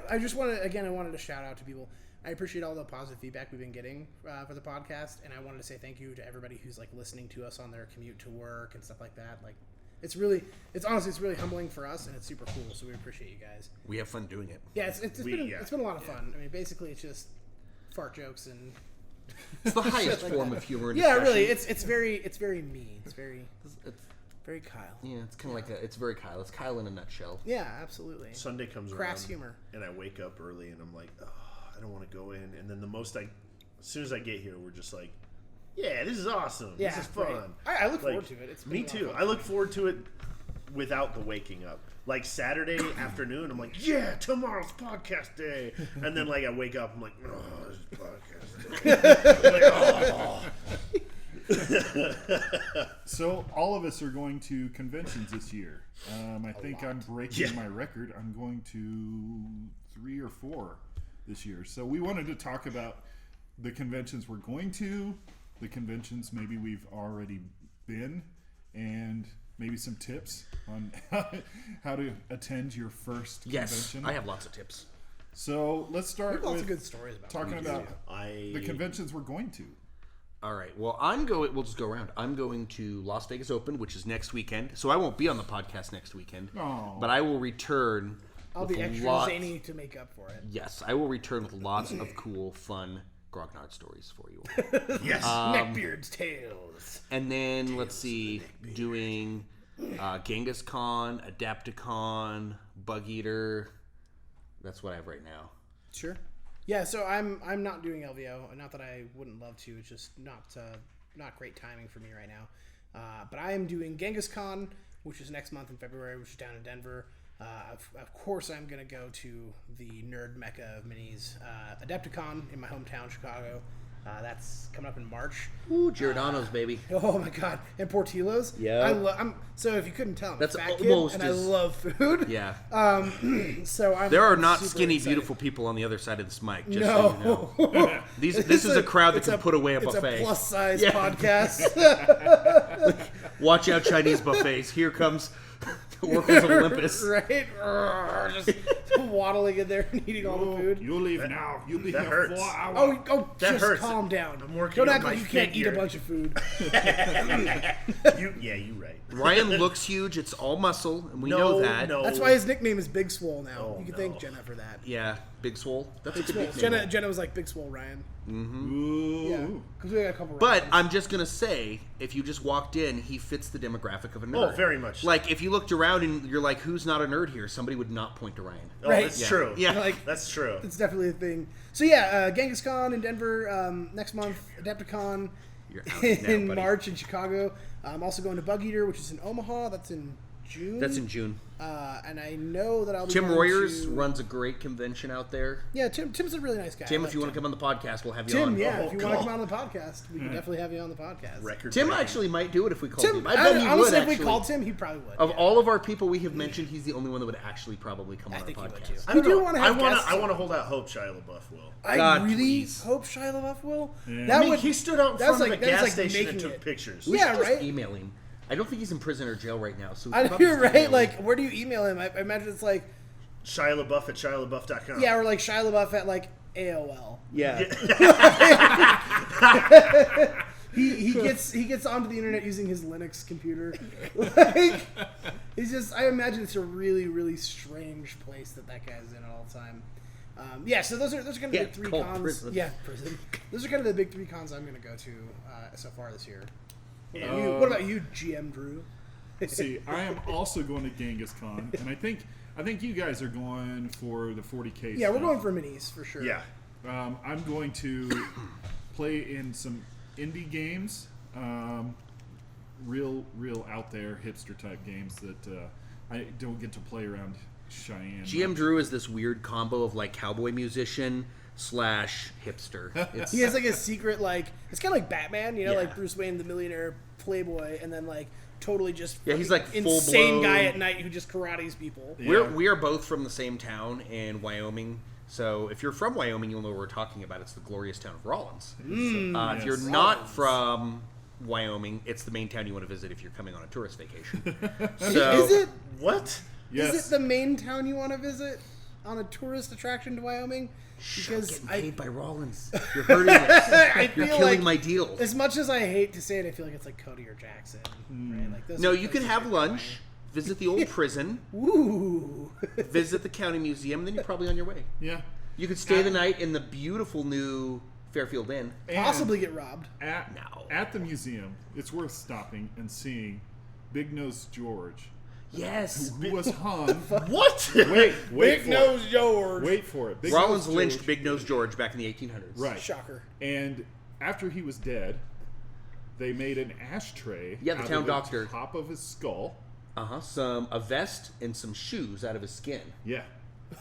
I just wanted I wanted to shout out to people. I appreciate all the positive feedback we've been getting for the podcast, and I wanted to say thank you to everybody who's like listening to us on their commute to work and stuff like that. Like, it's really humbling for us, and it's super cool. So we appreciate you guys. We have fun doing it. Yeah, it's been a lot of fun. I mean, basically, it's just fart jokes and It's the highest like form that. of humor. And yeah, discussion. really, it's very me. It's very Kyle. Yeah, it's kind of like it's very Kyle. It's Kyle in a nutshell. Yeah, absolutely. Sunday comes Crass around, humor. and I wake up early, and I'm like, oh, I don't want to go in. And then as soon as I get here, we're just like, yeah, this is awesome. Yeah, this is fun. right. I look forward to it. It's me been a lot too. of fun. I look forward to it without the waking up. Like Saturday afternoon, I'm like, yeah, tomorrow's podcast day. And then like I wake up, I'm like, oh, this is podcast day. I'm like, oh. So all of us are going to conventions this year. I think I'm breaking my record. I'm going to 3 or 4 this year. So we wanted to talk about the conventions we're going to, the conventions maybe we've already been, and maybe some tips on how to attend your first convention. Yes, I have lots of tips. So let's start lots with of good stories about talking about the conventions we're going to. All right. Well, we'll just go around. I'm going to Las Vegas Open, which is next weekend. So I won't be on the podcast next weekend. Oh. But I will return. I'll be extra zany to make up for it. Yes, I will return with lots of cool, fun grognard stories for you all. Yes. Neckbeard's Tales. And then, let's see, doing Genghis Khan, Adapticon, Bug Eater. That's what I have right now. Sure. Yeah, so I'm not doing LVO. Not that I wouldn't love to. It's just not great timing for me right now. But I am doing Genghis Khan, which is next month in February, which is down in Denver. Of course, I'm going to go to the nerd mecca of minis, Adepticon in my hometown, Chicago. That's coming up in March. Ooh, Giordano's, baby. Oh my God! And Portillo's. Yeah. So if you couldn't tell, I'm That's a fat kid, almost and as- I love food. Yeah. So I'm. There are not super skinny, excited. beautiful people on the other side of this mic. Just No. so you know. This is a crowd that it's can put away a buffet. It's a plus size Yeah. podcast. Watch out, Chinese buffets. Here comes Oracles of Olympus. Right? Just waddling in there and eating all the food. You'll leave now. You'll be that here hurts. 4 hours. Oh, That just hurts. calm down. I'm working Don't on act my like you can't eat a figure. bunch of food. You're right. Ryan looks huge. It's all muscle, and we know that. No. That's why his nickname is Big Swole now. Oh, You can no. thank Jenna for that. Yeah, Big Swole. That's a good Swole. nickname. Jenna was like Big Swole Ryan. Ooh. Yeah, because we got a couple. But Ryans. I'm just gonna say, if you just walked in, he fits the demographic of a nerd. Oh, very much so. Like if you looked around and you're like, "Who's not a nerd here?" Somebody would not point to Ryan. Oh, Right. that's Yeah. true. Yeah. Like, That's true. it's definitely a thing. So yeah, Genghis Khan in Denver next month. Adepticon You're out now, in buddy. March in Chicago. I'm also going to Bug Eater, which is in Omaha. That's in June. That's in June. And I know that I'll be Tim going Royers to... runs a great convention out there. Yeah, Tim's a really nice guy. Tim, I if you like want to come on the podcast, we'll have you Tim, on. yeah, Oh, if you want to cool. come on the podcast, we can definitely have you on the podcast. Record Tim breaking. actually might do it if we called Tim, him. I bet he honestly, would if actually. we called Tim, he probably would. Of yeah. all of our people we have mentioned, he's the only one that would actually probably come on our think he would podcast. too. I We don't do know. wanna have guests. I want to hold out hope Shia LaBeouf will. I God, really please. hope Shia LaBeouf will. Yeah. That I mean, would, he stood out in that's front of a that's gas station and making took it. pictures. We Yeah, should just right? email him. I don't think he's in prison or jail right now. So we I could know probably you're just right. email Like, him. where do you email him? I imagine it's like, Shia LaBeouf at ShiaLaBeouf.com. yeah, or like Shia LaBeouf at like AOL. Yeah. He gets onto the internet using his Linux computer. Like, he's just. I imagine it's a really, really strange place that guy's in all the time. Yeah, so those are kind of the Yeah, big 3 called cons. prison. Yeah, prison. Those are kind of the big 3 cons I'm going to go to so far this year. What about you, GM Drew? See, I am also going to Genghis Khan, and I think you guys are going for the 40K. Yeah, we're stuff. going for minis for sure. Yeah. I'm going to play in some indie games, real out there hipster type games that I don't get to play around Cheyenne. GM Drew is this weird combo of like cowboy musician / hipster. It's, He has like a secret, like, it's kind of like Batman, you know, Yeah. like Bruce Wayne, the millionaire playboy, and then like totally just Yeah, he's, like, insane full-blown- guy at night who just karates people. Yeah. we are both from the same town in Wyoming. So if you're from Wyoming, you'll know what we're talking about. It's the glorious town of Rollins. If you're not from Wyoming, it's the main town you want to visit if you're coming on a tourist vacation. So, Is it? What? Yes. Is it the main town you want to visit on a tourist attraction to Wyoming? Because getting I paid by Rollins. You're hurting it. I You're feel killing like, my deal. as much as I hate to say it, I feel like it's like Cody or Jackson. Right? Like those No, are you can places have I lunch, visit the old prison, Ooh. visit the county museum, and then you're probably on your way. Yeah. You could stay the night in the beautiful new Fairfield Inn. And Possibly get robbed. No. at the museum, it's worth stopping and seeing Big Nose George. Yes. who was hung. What? Wait Big for Nose it. George. Wait for it. Big Rollins Nose lynched George. Big Nose George back in the 1800s. Right. Shocker. And after he was dead, they made an ashtray. Yeah, the out town of doctor. top of his skull. A vest and some shoes out of his skin. Yeah.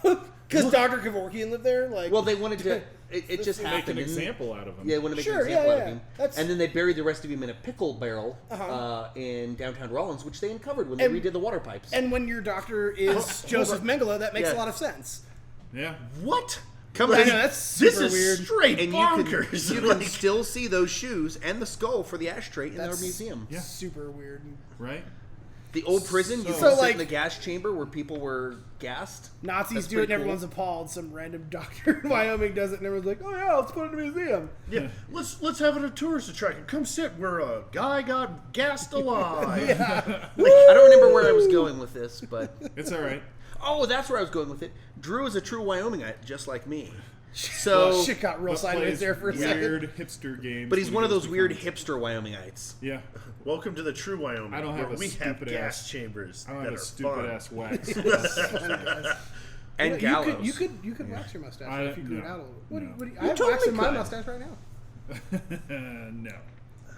Because Dr. Kevorkian lived there? Like, Well, they wanted to. It just Make happened. an didn't it? example out of him. Yeah, they wanted to make Sure, an example yeah, out of yeah. him. That's- And then they buried the rest of him in a pickle barrel in downtown Rollins, which they uncovered when they redid the water pipes. and when your doctor is Joseph Mengele, that makes Yeah. a lot of sense. Yeah. What? Come I on. know, that's This super is weird. straight And bonkers. you can still see those shoes and the skull for the ashtray in our That's- museum. Yeah. Super weird. Right? The old prison, you So- can sit like- in the gas chamber where people were gassed. Nazis That's do it and pretty cool. everyone's appalled. Some random doctor in Wyoming does it and everyone's like, oh yeah, let's put it in a museum. Yeah, let's have it a tourist attraction. Come sit where a guy got gassed alive. I don't remember where I was going with this, but It's all right. oh, that's where I was going with it. Drew is a true Wyomingite, just like me. So, Shit got real But sideways plays there for a second. weird hipster games. but he's when one he of goes those to weird cons. hipster Wyomingites. Yeah. Welcome to the true Wyoming. I don't have where a we have stupid gas ass- chambers I don't that have are a stupid fun. ass wax. And gallows. You could wax your mustache I- if you grew it no. out a little. What, No. what do you, You I have totally wax in my could. mustache right now. No.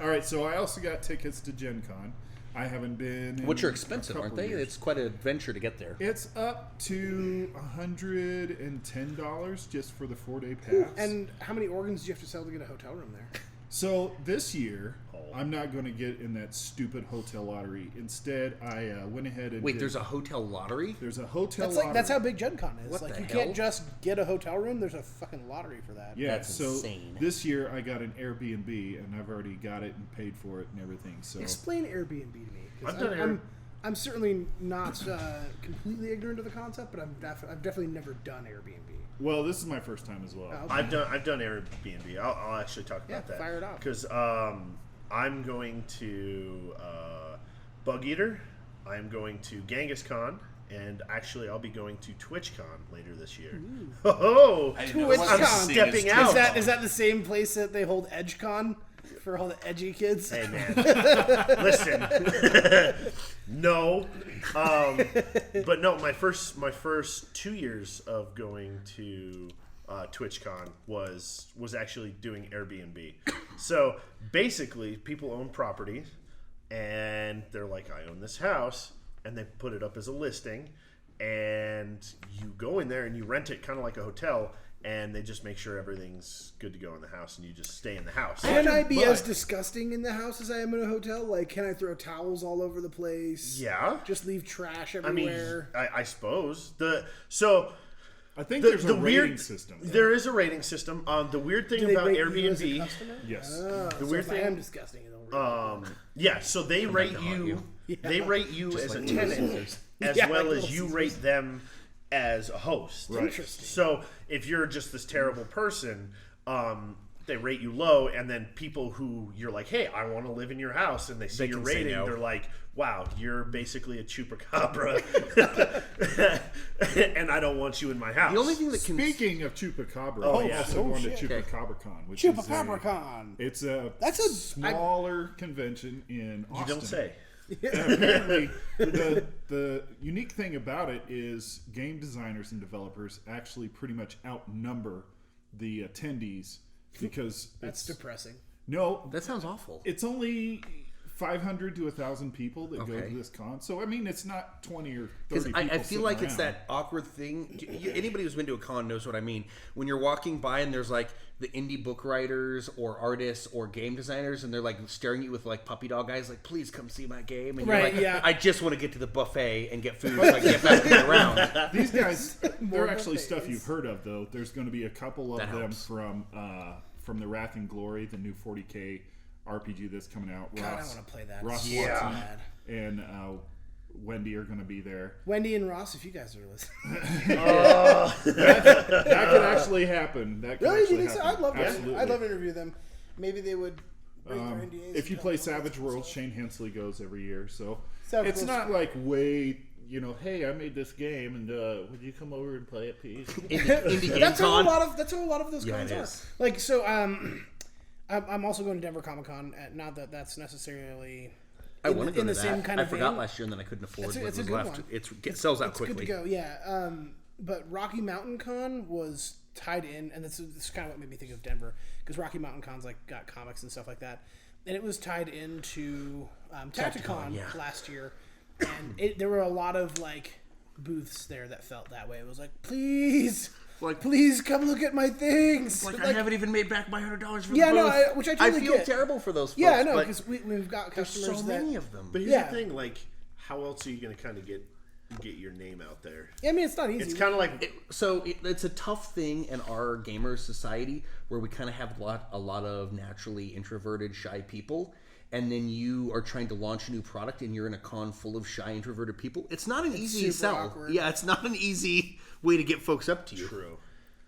All right, so I also got tickets to Gen Con. I haven't been. Which are in a expensive, aren't couple they? years. It's quite an adventure to get there. It's up to $110 just for the 4-day pass. And how many organs do you have to sell to get a hotel room there? So this year, I'm not going to get in that stupid hotel lottery. Instead, I went ahead and Wait, did- there's a hotel lottery? there's a hotel That's lottery. like that's how big Gen Con is. What like the you hell? can't just get a hotel room. There's a fucking lottery for that. Yeah, That's so insane. this year I got an Airbnb and I've already got it and paid for it and everything. So Explain Airbnb to me. 'Cause I've done I'm certainly not completely ignorant of the concept, but I've definitely never done Airbnb. well, this is my first time as well. Oh, okay. I've done Airbnb. I'll actually talk Yeah, about that. fire it off. Because I'm going to Bug Eater. I'm going to Genghis Con. And actually, I'll be going to TwitchCon later this year. Oh, TwitchCon. I'm stepping out. Is that the same place that they hold EdgeCon for all the edgy kids? Hey man, listen. No, but no. My first 2 years of going to TwitchCon was actually doing Airbnb. So basically, people own property, and they're like, "I own this house," and they put it up as a listing, and you go in there and you rent it kind of like a hotel. And they just make sure everything's good to go in the house, and you just stay in the house. Can I be But- as disgusting in the house as I am in a hotel? Like, can I throw towels all over the place? Yeah. Just leave trash I mean, everywhere? I suppose I think there's a rating system. There is a rating system. The weird thing Do they about rate you as a Airbnb, customer? Yes. Oh, The so weird if I thing- am disgusting. It'll yeah. So they rate to haunt you. you. They rate you as a tenant, as Yeah, well like as little you Caesars. rate them as a host. Right. Interesting. So if you're just this terrible person, they rate you low, and then people who you're like, hey, I want to live in your house, and they see They your can say rating, no. they're like, wow, you're basically a chupacabra, and I don't want you in my house. The only thing that can... Speaking of Chupacabra, Oh, I'm yeah. also going to shit. ChupacabraCon, which ChupacabraCon. It's a That's a- smaller convention in you Austin. don't say. And apparently, the unique thing about it is game designers and developers actually pretty much outnumber the attendees because That's it's depressing. no, That sounds awful. it's only 500 to 1,000 people that go Okay. to this con. So I mean, it's not 20 or 30 Because people. I feel sitting like it's around. that awkward thing. Anybody who's been to a con knows what I mean. When you're walking by and there's like the indie book writers or artists or game designers, and they're like staring at you with like puppy dog eyes, like, please come see my game. And you're Right, like, yeah. I just want to get to the buffet and get food so I can get back to the round. These guys, More they're actually buffets. stuff you've heard of, though. There's going to be a couple of That them helps. from the Wrath and Glory, the new 40K RPG that's coming out. God, I Ross, want to play that. Ross so Watson bad. and Wendy are going to be there. Wendy and Ross, if you guys are listening. That could actually happen. That could Really? Do actually you think so? happen. I'd love to. Absolutely. I'd love to interview them. Maybe they would break their NDAs. If you and play tell me Savage what's Worlds, up. Shane Hensley goes every year, so Savage it's Worlds not cool. like way. Hey, I made this game, and would you come over and play it, please? Indie Game That's how a Con. lot of those Yeah, cons it are. is. Like so, I'm also going to Denver Comic Con. Not that that's necessarily. I want to go in to the that. same kind I of forgot vein. last year, and then I couldn't afford It's a- what it's a was good left. one. It sells out It's quickly. good to go, yeah. But Rocky Mountain Con was tied in, and this is kind of what made me think of Denver, because Rocky Mountain Con's like got comics and stuff like that, and it was tied into Tacticon last year, and there were a lot of like booths there that felt that way. It was like, please come look at my things. Like, I haven't even made back my $100 for Yeah, the no, booth. which I I totally feel get. terrible for those folks. Yeah, I know, but because we've got there's customers so many of them. But here's Yeah. the thing, like, how else are you going to kind of get your name out there? I mean, it's not easy. It's kind of like It's a tough thing in our gamer society where we kind of have a lot of naturally introverted, shy people, and then you are trying to launch a new product and you're in a con full of shy, introverted people. It's not an easy super sell. awkward. Yeah, it's not an easy way to get folks up to you. true.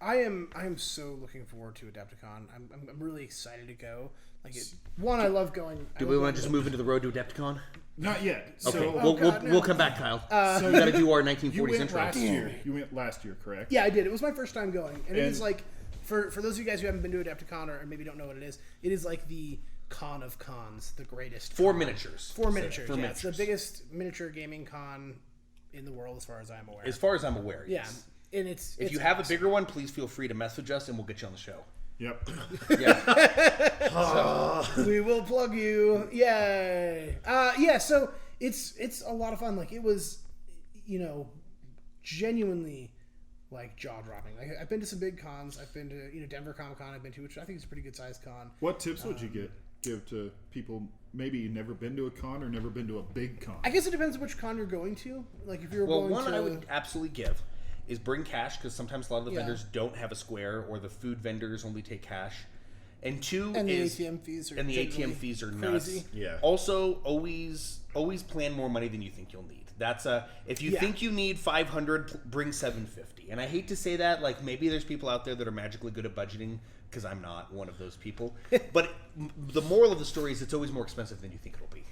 I am so looking forward to Adepticon. I'm really excited to go. Like, I love going. Do we want to just move into the road to Adepticon? Not yet. Okay, So we'll come back, Kyle. We got to do our 1940s you went intro. last year. You went last year, correct? Yeah, I did. It was my first time going, and it And- is like for those of you guys who haven't been to Adepticon or maybe don't know what it is like the con of cons, the greatest. For con. miniatures. For miniatures. For Yeah, miniatures. it's the biggest miniature gaming con in the world, as far as I'm aware. As far as I'm aware, Yeah, yes. and it's If you have a bigger one, please feel free to message us and we'll get you on the show. Yep. Yeah. we will plug you. Yay! Yeah, so it's a lot of fun. Like, it was, genuinely like jaw dropping. Like, I've been to some big cons. I've been to Denver Comic Con. I've been to, which I think is a pretty good sized con. What tips would you give to people maybe never been to a con or never been to a big con? I guess it depends on which con you're going to. Like, if you're Well, going one to, I would absolutely give is bring cash, because sometimes a lot of the Yeah. vendors don't have a square, or the food vendors only take cash. And two and the is ATM fees are and the ATM generally fees are crazy. nuts. Yeah. Also, always plan more money than you think you'll need. That's if you Yeah. think you need 500, bring 750. And I hate to say that, like, maybe there's people out there that are magically good at budgeting, because I'm not one of those people. But the moral of the story is it's always more expensive than you think it'll be.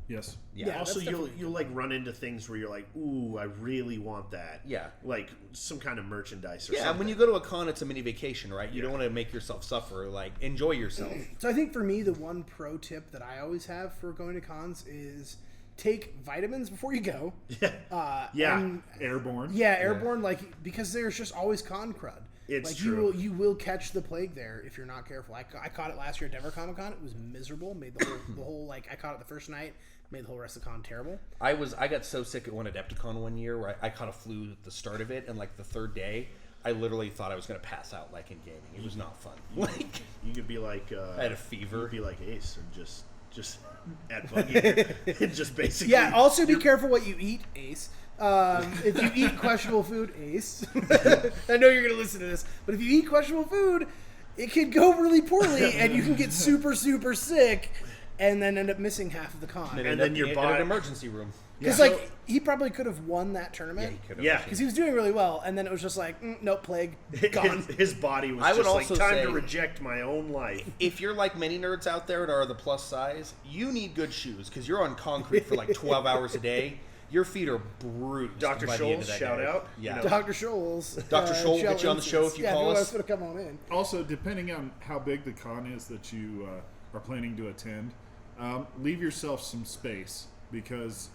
Yes. Yeah, Also, that's you'll definitely like run into things where you're like, ooh, I really want that. Yeah. Like some kind of merchandise or Yeah, something. when you go to a con, it's a mini vacation, right? You don't want to make yourself suffer. Like, enjoy yourself. So I think for me, the one pro tip that I always have for going to cons is take vitamins before you go. Yeah. and- Airborne. yeah, airborne, like, because there's just always con crud. It's like, true. You will catch the plague there if you're not careful. I caught it last year at Denver Comic Con. It was miserable. Made the whole like, I caught it the first night. Made the whole rest of the con terrible. I got so sick at one Adepticon one year where I caught a flu at the start of it, and like the third day, I literally thought I was going to pass out, like, in gaming. It was not fun. Like, You could be like I had a fever. You'd be like Ace and just at Buggy and just basically. Yeah. Also, be careful what you eat, Ace. If you eat questionable food, Ace. I know you're going to listen to this, but if you eat questionable food, it can go really poorly, and you can get super, super sick, and then end up missing half of the con. And then your in body- an emergency room. Because like, he probably could have won that tournament. Yeah. Because he was doing really well, and then it was just like, nope, plague, gone. His body was I would just like, also time say- to reject my own life. If you're like many nerds out there and are the plus size, you need good shoes, because you're on concrete for like 12 hours a day. Your feet are bruised. Dr. by the end of Scholes, that shout day. out. Yeah. You know, Dr. Scholes. Dr. Scholl will get you on the show if you call Yeah, us. if you want to come on in. Also, depending on how big the con is that you are planning to attend, leave yourself some space, because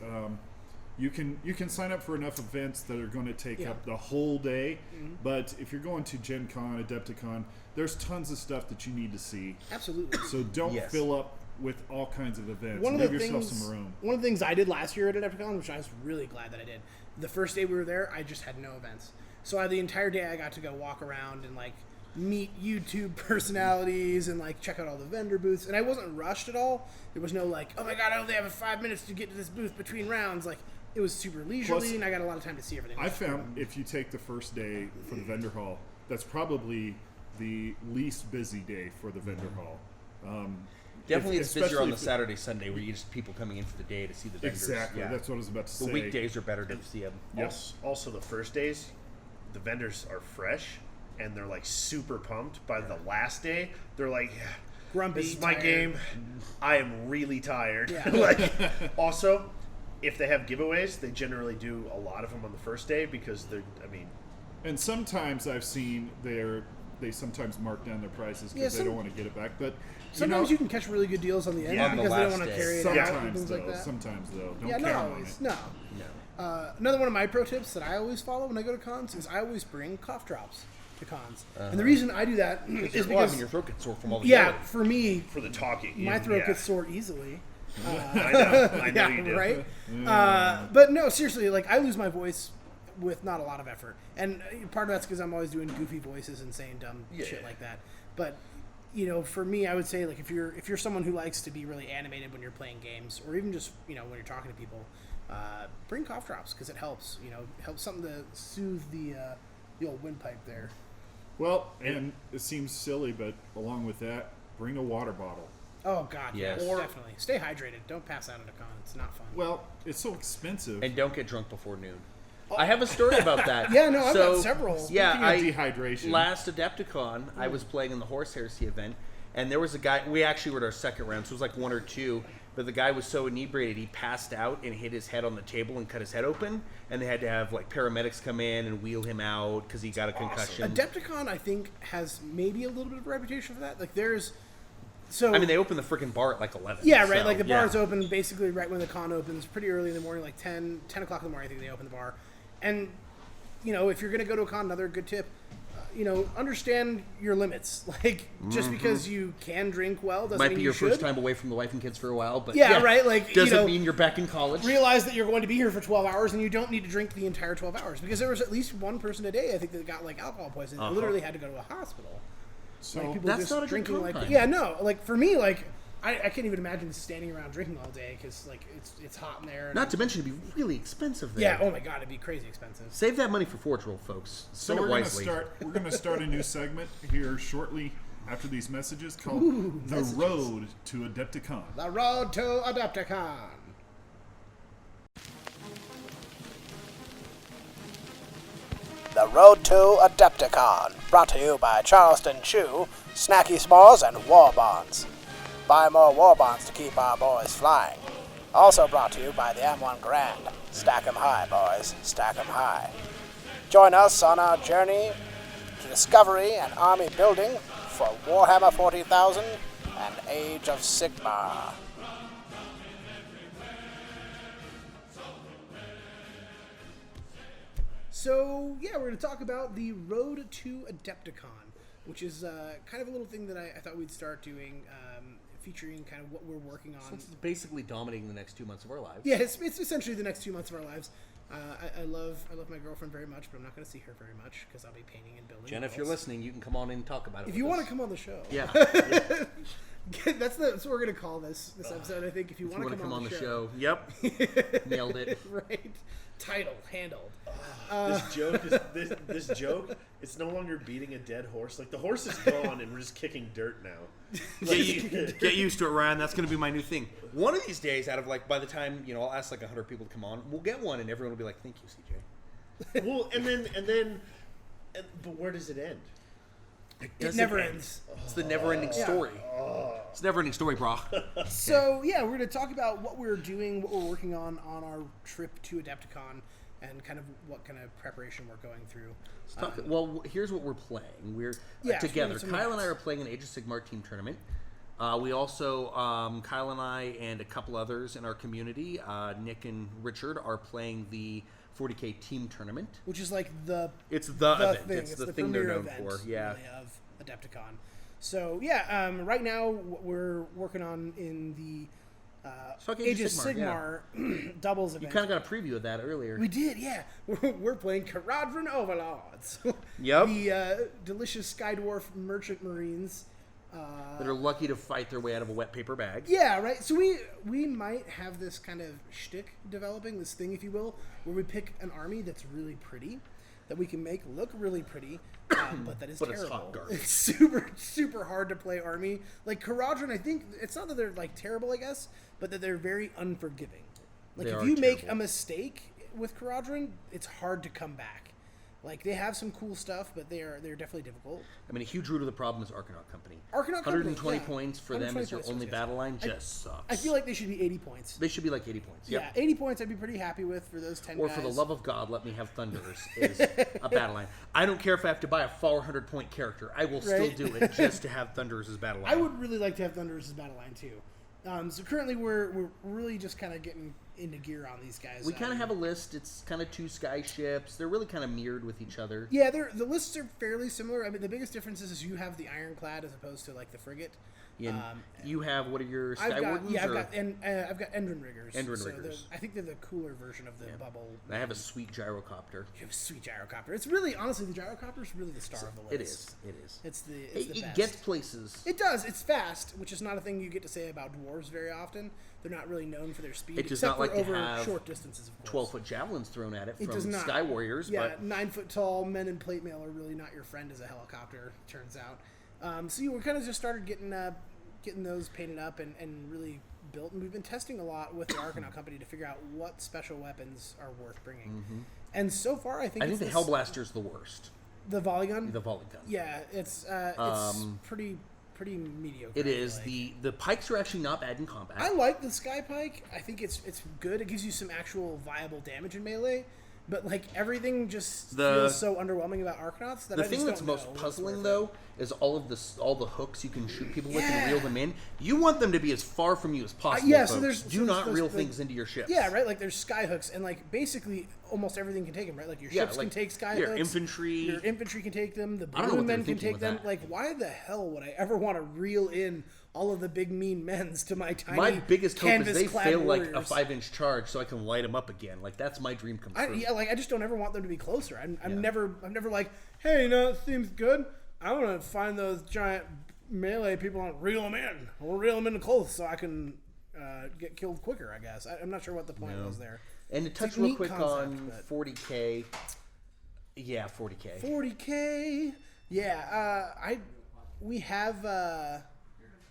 you can sign up for enough events that are going to take up the whole day. But if you're going to Gen Con, Adepticon, there's tons of stuff that you need to see. Absolutely. So don't Yes. fill up with all kinds of events. One of Leave the yourself things, some room. one of the things I did last year at Adepticon, which I was really glad that I did. The first day we were there, I just had no events. So the entire day I got to go walk around and like meet YouTube personalities and like check out all the vendor booths. And I wasn't rushed at all. There was no like, oh my god, I only have 5 minutes to get to this booth between rounds. Like, it was super leisurely, Plus, and I got a lot of time to see everything. I found if you take the first day for the vendor hall, that's probably the least busy day for the vendor hall. Definitely, it's busier especially on the if- Saturday, Sunday, where you just people coming in for the day to see the vendors. Exactly. Yeah. That's what I was about to The say. weekdays are better to see them. Yes. Also, the first days, the vendors are fresh and they're like super pumped. By the last day, they're like, yeah, Grumpy, this is my tired. game. I am really tired. Yeah. Like, also, if they have giveaways, they generally do a lot of them on the first day because they're, I mean, And sometimes I've seen they're they sometimes mark down their prices Yeah, because they don't want to get it back. But sometimes you can catch really good deals on the end on the because they don't last want to day. carry it out and sometimes things like that. Sometimes though, don't Yeah, count not on always. it. No. Another one of my pro tips that I always follow when I go to cons is I always bring cough drops to cons. And the reason I do that is because your throat gets sore from all the yeah, yelling. for me, For the talking. my throat gets sore easily. I know you do. Right? But no, seriously, like I lose my voice with not a lot of effort, and part of that's because I'm always doing goofy voices and saying dumb shit like that. But you know, for me, I would say like if you're someone who likes to be really animated when you're playing games, or even just when you're talking to people, bring cough drops because it helps. Helps something to soothe the old windpipe there. Well, and it seems silly, but along with that, bring a water bottle. Oh God, Yes. yes, definitely. Stay hydrated. Don't pass out at a con. It's not fun. Well, it's so expensive. And don't get drunk before noon. I have a story about that. Yeah, no, I've got several. Yeah, Speaking of dehydration. Last Adepticon, I was playing in the Horse Heresy event, and there was a guy. We actually were at our second round, so it was like 1 or 2. But the guy was so inebriated, he passed out and hit his head on the table and cut his head open. And they had to have like paramedics come in and wheel him out because he got a concussion. Adepticon, I think, has maybe a little bit of a reputation for that. Like, So I mean, they opened the freaking bar at like 11. Yeah, right. so, Like the yeah. bar's open basically right when the con opens, pretty early in the morning, like 10 o'clock in the morning. I think they open the bar, and if you're gonna go to a con, another good tip, understand your limits. Like just because you can drink well doesn't Might mean be you your should. first time away from the wife and kids for a while, but Yeah, right, like, doesn't mean you're back in college. Realize that you're going to be here for 12 hours, and you don't need to drink the entire 12 hours because there was at least one person a day I think that got like alcohol poisoning. They literally had to go to a hospital. So Like people that's just not a good drinking like time. yeah, no, like for me, like I can't even imagine standing around drinking all day because like it's hot in there. And Not to mention it'd be really expensive there. yeah, oh my god, it'd be crazy expensive. Save that money for Forge Roll, folks. So Spend we're it gonna wisely. start a new segment here shortly after these messages called The Road to Adepticon. The road to Adepticon. The Road to Adepticon, brought to you by Charleston Chew, Snacky S'mores, and War Bonds. Buy more War Bonds to keep our boys flying. Also brought to you by the M1 Grand. Stack 'em high, boys. Stack 'em high. Join us on our journey to discovery and army building for Warhammer 40,000 and Age of Sigmar. So, yeah, we're going to talk about the Road to Adepticon, which is kind of a little thing that I thought we'd start doing, featuring kind of what we're working on. It's basically dominating the next 2 months of our lives. Yeah, it's essentially the next 2 months of our lives. I love my girlfriend very much, but I'm not going to see her very much because I'll be painting and building. Jen, if you're listening, you can come on in and talk about it. If with you want us. to come on the show, Yeah. that's what we're going to call this episode. I think if you If you want to come on the show. Yep. Nailed it. Right. Title handled. This joke is this joke. It's no longer beating a dead horse. Like the horse is gone, and we're just kicking dirt now. Get used to it, Ryan. That's going to be my new thing. One of these days, out of like, by the time I'll ask like 100 people to come on, we'll get one, and everyone will be like, "Thank you, CJ." Well, but where does it end? It never ends. It's the never-ending story. It's a never-ending story, brah. So yeah, we're going to talk about what we're doing, what we're working on our trip to Adepticon, and kind of what kind of preparation we're going through. Well, here's what we're playing. We're Yeah, together. some Kyle and I notes. are playing an Age of Sigmar team tournament. We also, Kyle and I and a couple others in our community, Nick and Richard, are playing the 40K team tournament. Which is like the It's the event. thing. It's the thing they're premier known event, for. Yeah. really, of Adepticon. So yeah, right now what we're working on in the Fuck Age of Sigmar doubles event. You kind of got a preview of that earlier. We did, yeah. We're playing Caradron Overlords. Yep. The delicious Sky Dwarf Merchant Marines. That are lucky to fight their way out of a wet paper bag. Yeah, right. So we might have this kind of shtick developing, this thing, if you will, where we pick an army that's really pretty, that we can make look really pretty, but that is But it's terrible. hot garbage. It's super, super hard to play army. Like Caradron, I think, it's not that they're like terrible, I guess, but that they're very unforgiving. Like They if are you make terrible. a mistake with Caradron, it's hard to come back. Like, they have some cool stuff, but they're definitely difficult. I mean, a huge root of the problem is Arcanaut Company. Arcanaut Company, 120 yeah. points for them as your 120 only points, battle line yes. just sucks. I feel like they should be 80 points. They should be like 80 points. Yep. Yeah, 80 points I'd be pretty happy with for those 10 Or guys. for the love of God, let me have Thunderers is a battle line. I don't care if I have to buy a 400-point character. I will still Right. do it just to have Thunderers as battle line. I would really like to have Thunderers as battle line, too. So currently we're really just kind of getting into gear on these guys. We kind of have a list. It's kind of 2 sky ships. They're really kind of mirrored with each other. Yeah, the lists are fairly similar. I mean, the biggest difference is you have the Ironclad as opposed to like the frigate. Yeah, you have, what are your I've Sky got Wardens? I've or- got Endrin Riggers. Endrin So Riggers. I think they're the cooler version of the bubble. I have a sweet gyrocopter. You have a sweet gyrocopter. It's really, honestly, the gyrocopter is really the star of the It list. is. It is. It's the It best. gets places. It does. It's fast, which is not a thing you get to say about dwarves very often. They're not really known for their speed, It does except not like for to over have short distances, of course. 12-foot javelins thrown at it It does from not. Sky Warriors. Yeah, But 9 foot tall men in plate mail are really not your friend as a helicopter, turns out. So we kind of just started getting those painted up and really built, and we've been testing a lot with the Arcanaut Company to figure out what special weapons are worth bringing. Mm-hmm. And so far, I think I think it's the Hellblaster's the worst. the volley gun. The volley gun. Yeah, it's pretty mediocre. It I feel is. like. The pikes are actually not bad in combat. I like the Sky Pike. I think it's good. It gives you some actual viable damage in melee. But like everything just feels so underwhelming about Arcanauts that The I thing just that's don't most know what's puzzling worth though is all the hooks you can shoot people with Yeah. and reel them in. You want them to be as far from you as possible. yeah, folks. so there's do not reel like, things into your ships. Yeah, right. Like there's sky hooks, and like basically almost everything can take them. Right, like your Yeah, ships like, can take sky your hooks. infantry. Your infantry can take them. The I don't know balloon what they're men can thinking take with them. that. Like, why the hell would I ever want to reel in all of the big mean men's to my tiny My biggest hope is they canvas-clad fail like a warriors? 5-inch charge so I can light them up again. Like that's my dream come true. I just don't ever want them to be closer. I'm never like, hey, you know, it seems good. I want to find those giant melee people and reel them in. We'll reel them in close so I can get killed quicker, I guess. I'm not sure what the point was there. And to It's a touch real neat quick concept, on but- 40K. Yeah, 40K. 40K. Yeah,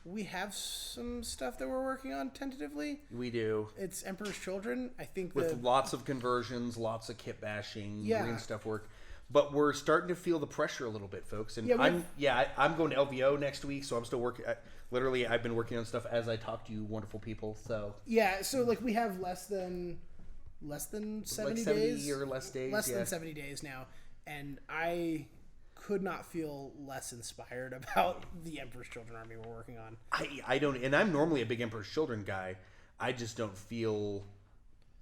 we have some stuff that we're working on tentatively. We do. It's Emperor's Children. I think With lots of conversions, lots of kit bashing, Yeah. green stuff work. But we're starting to feel the pressure a little bit, folks. And Yeah, I'm going to LVO next week, so I'm still working. Literally, I've been working on stuff as I talk to you, wonderful people. So yeah, so like we have less than 70 70 days or less days. less yeah. than 70 days now, and I could not feel less inspired about the Emperor's Children army we're working on. I don't, and I'm normally a big Emperor's Children guy. I just don't feel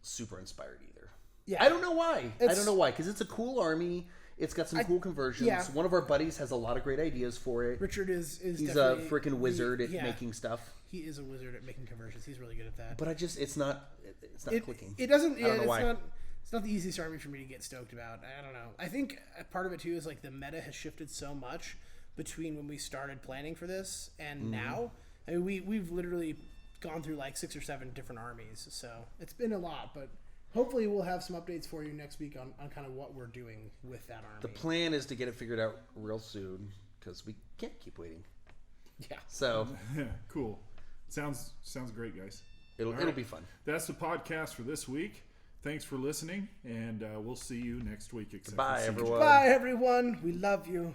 super inspired either. Yeah, I don't know why. Because it's a cool army. It's got some cool conversions. yeah. One of our buddies has a lot of great ideas for it. Richard is He's a definitely- freaking wizard at yeah. making stuff. He is a wizard at making conversions. He's really good at that. But it's not clicking. It doesn't. I don't know it's why. not the easiest army for me to get stoked about. I don't know. I think part of it too is like the meta has shifted so much between when we started planning for this and now. I mean, we've literally gone through like 6 or 7 different armies, so it's been a lot. But hopefully, we'll have some updates for you next week on kind of what we're doing with that army. The plan is to get it figured out real soon because we can't keep waiting. Yeah. So Yeah, cool. Sounds great, guys. it'll right. be fun. That's the podcast for this week. Thanks for listening, and we'll see you next week. Bye, everyone. Bye, everyone. We love you.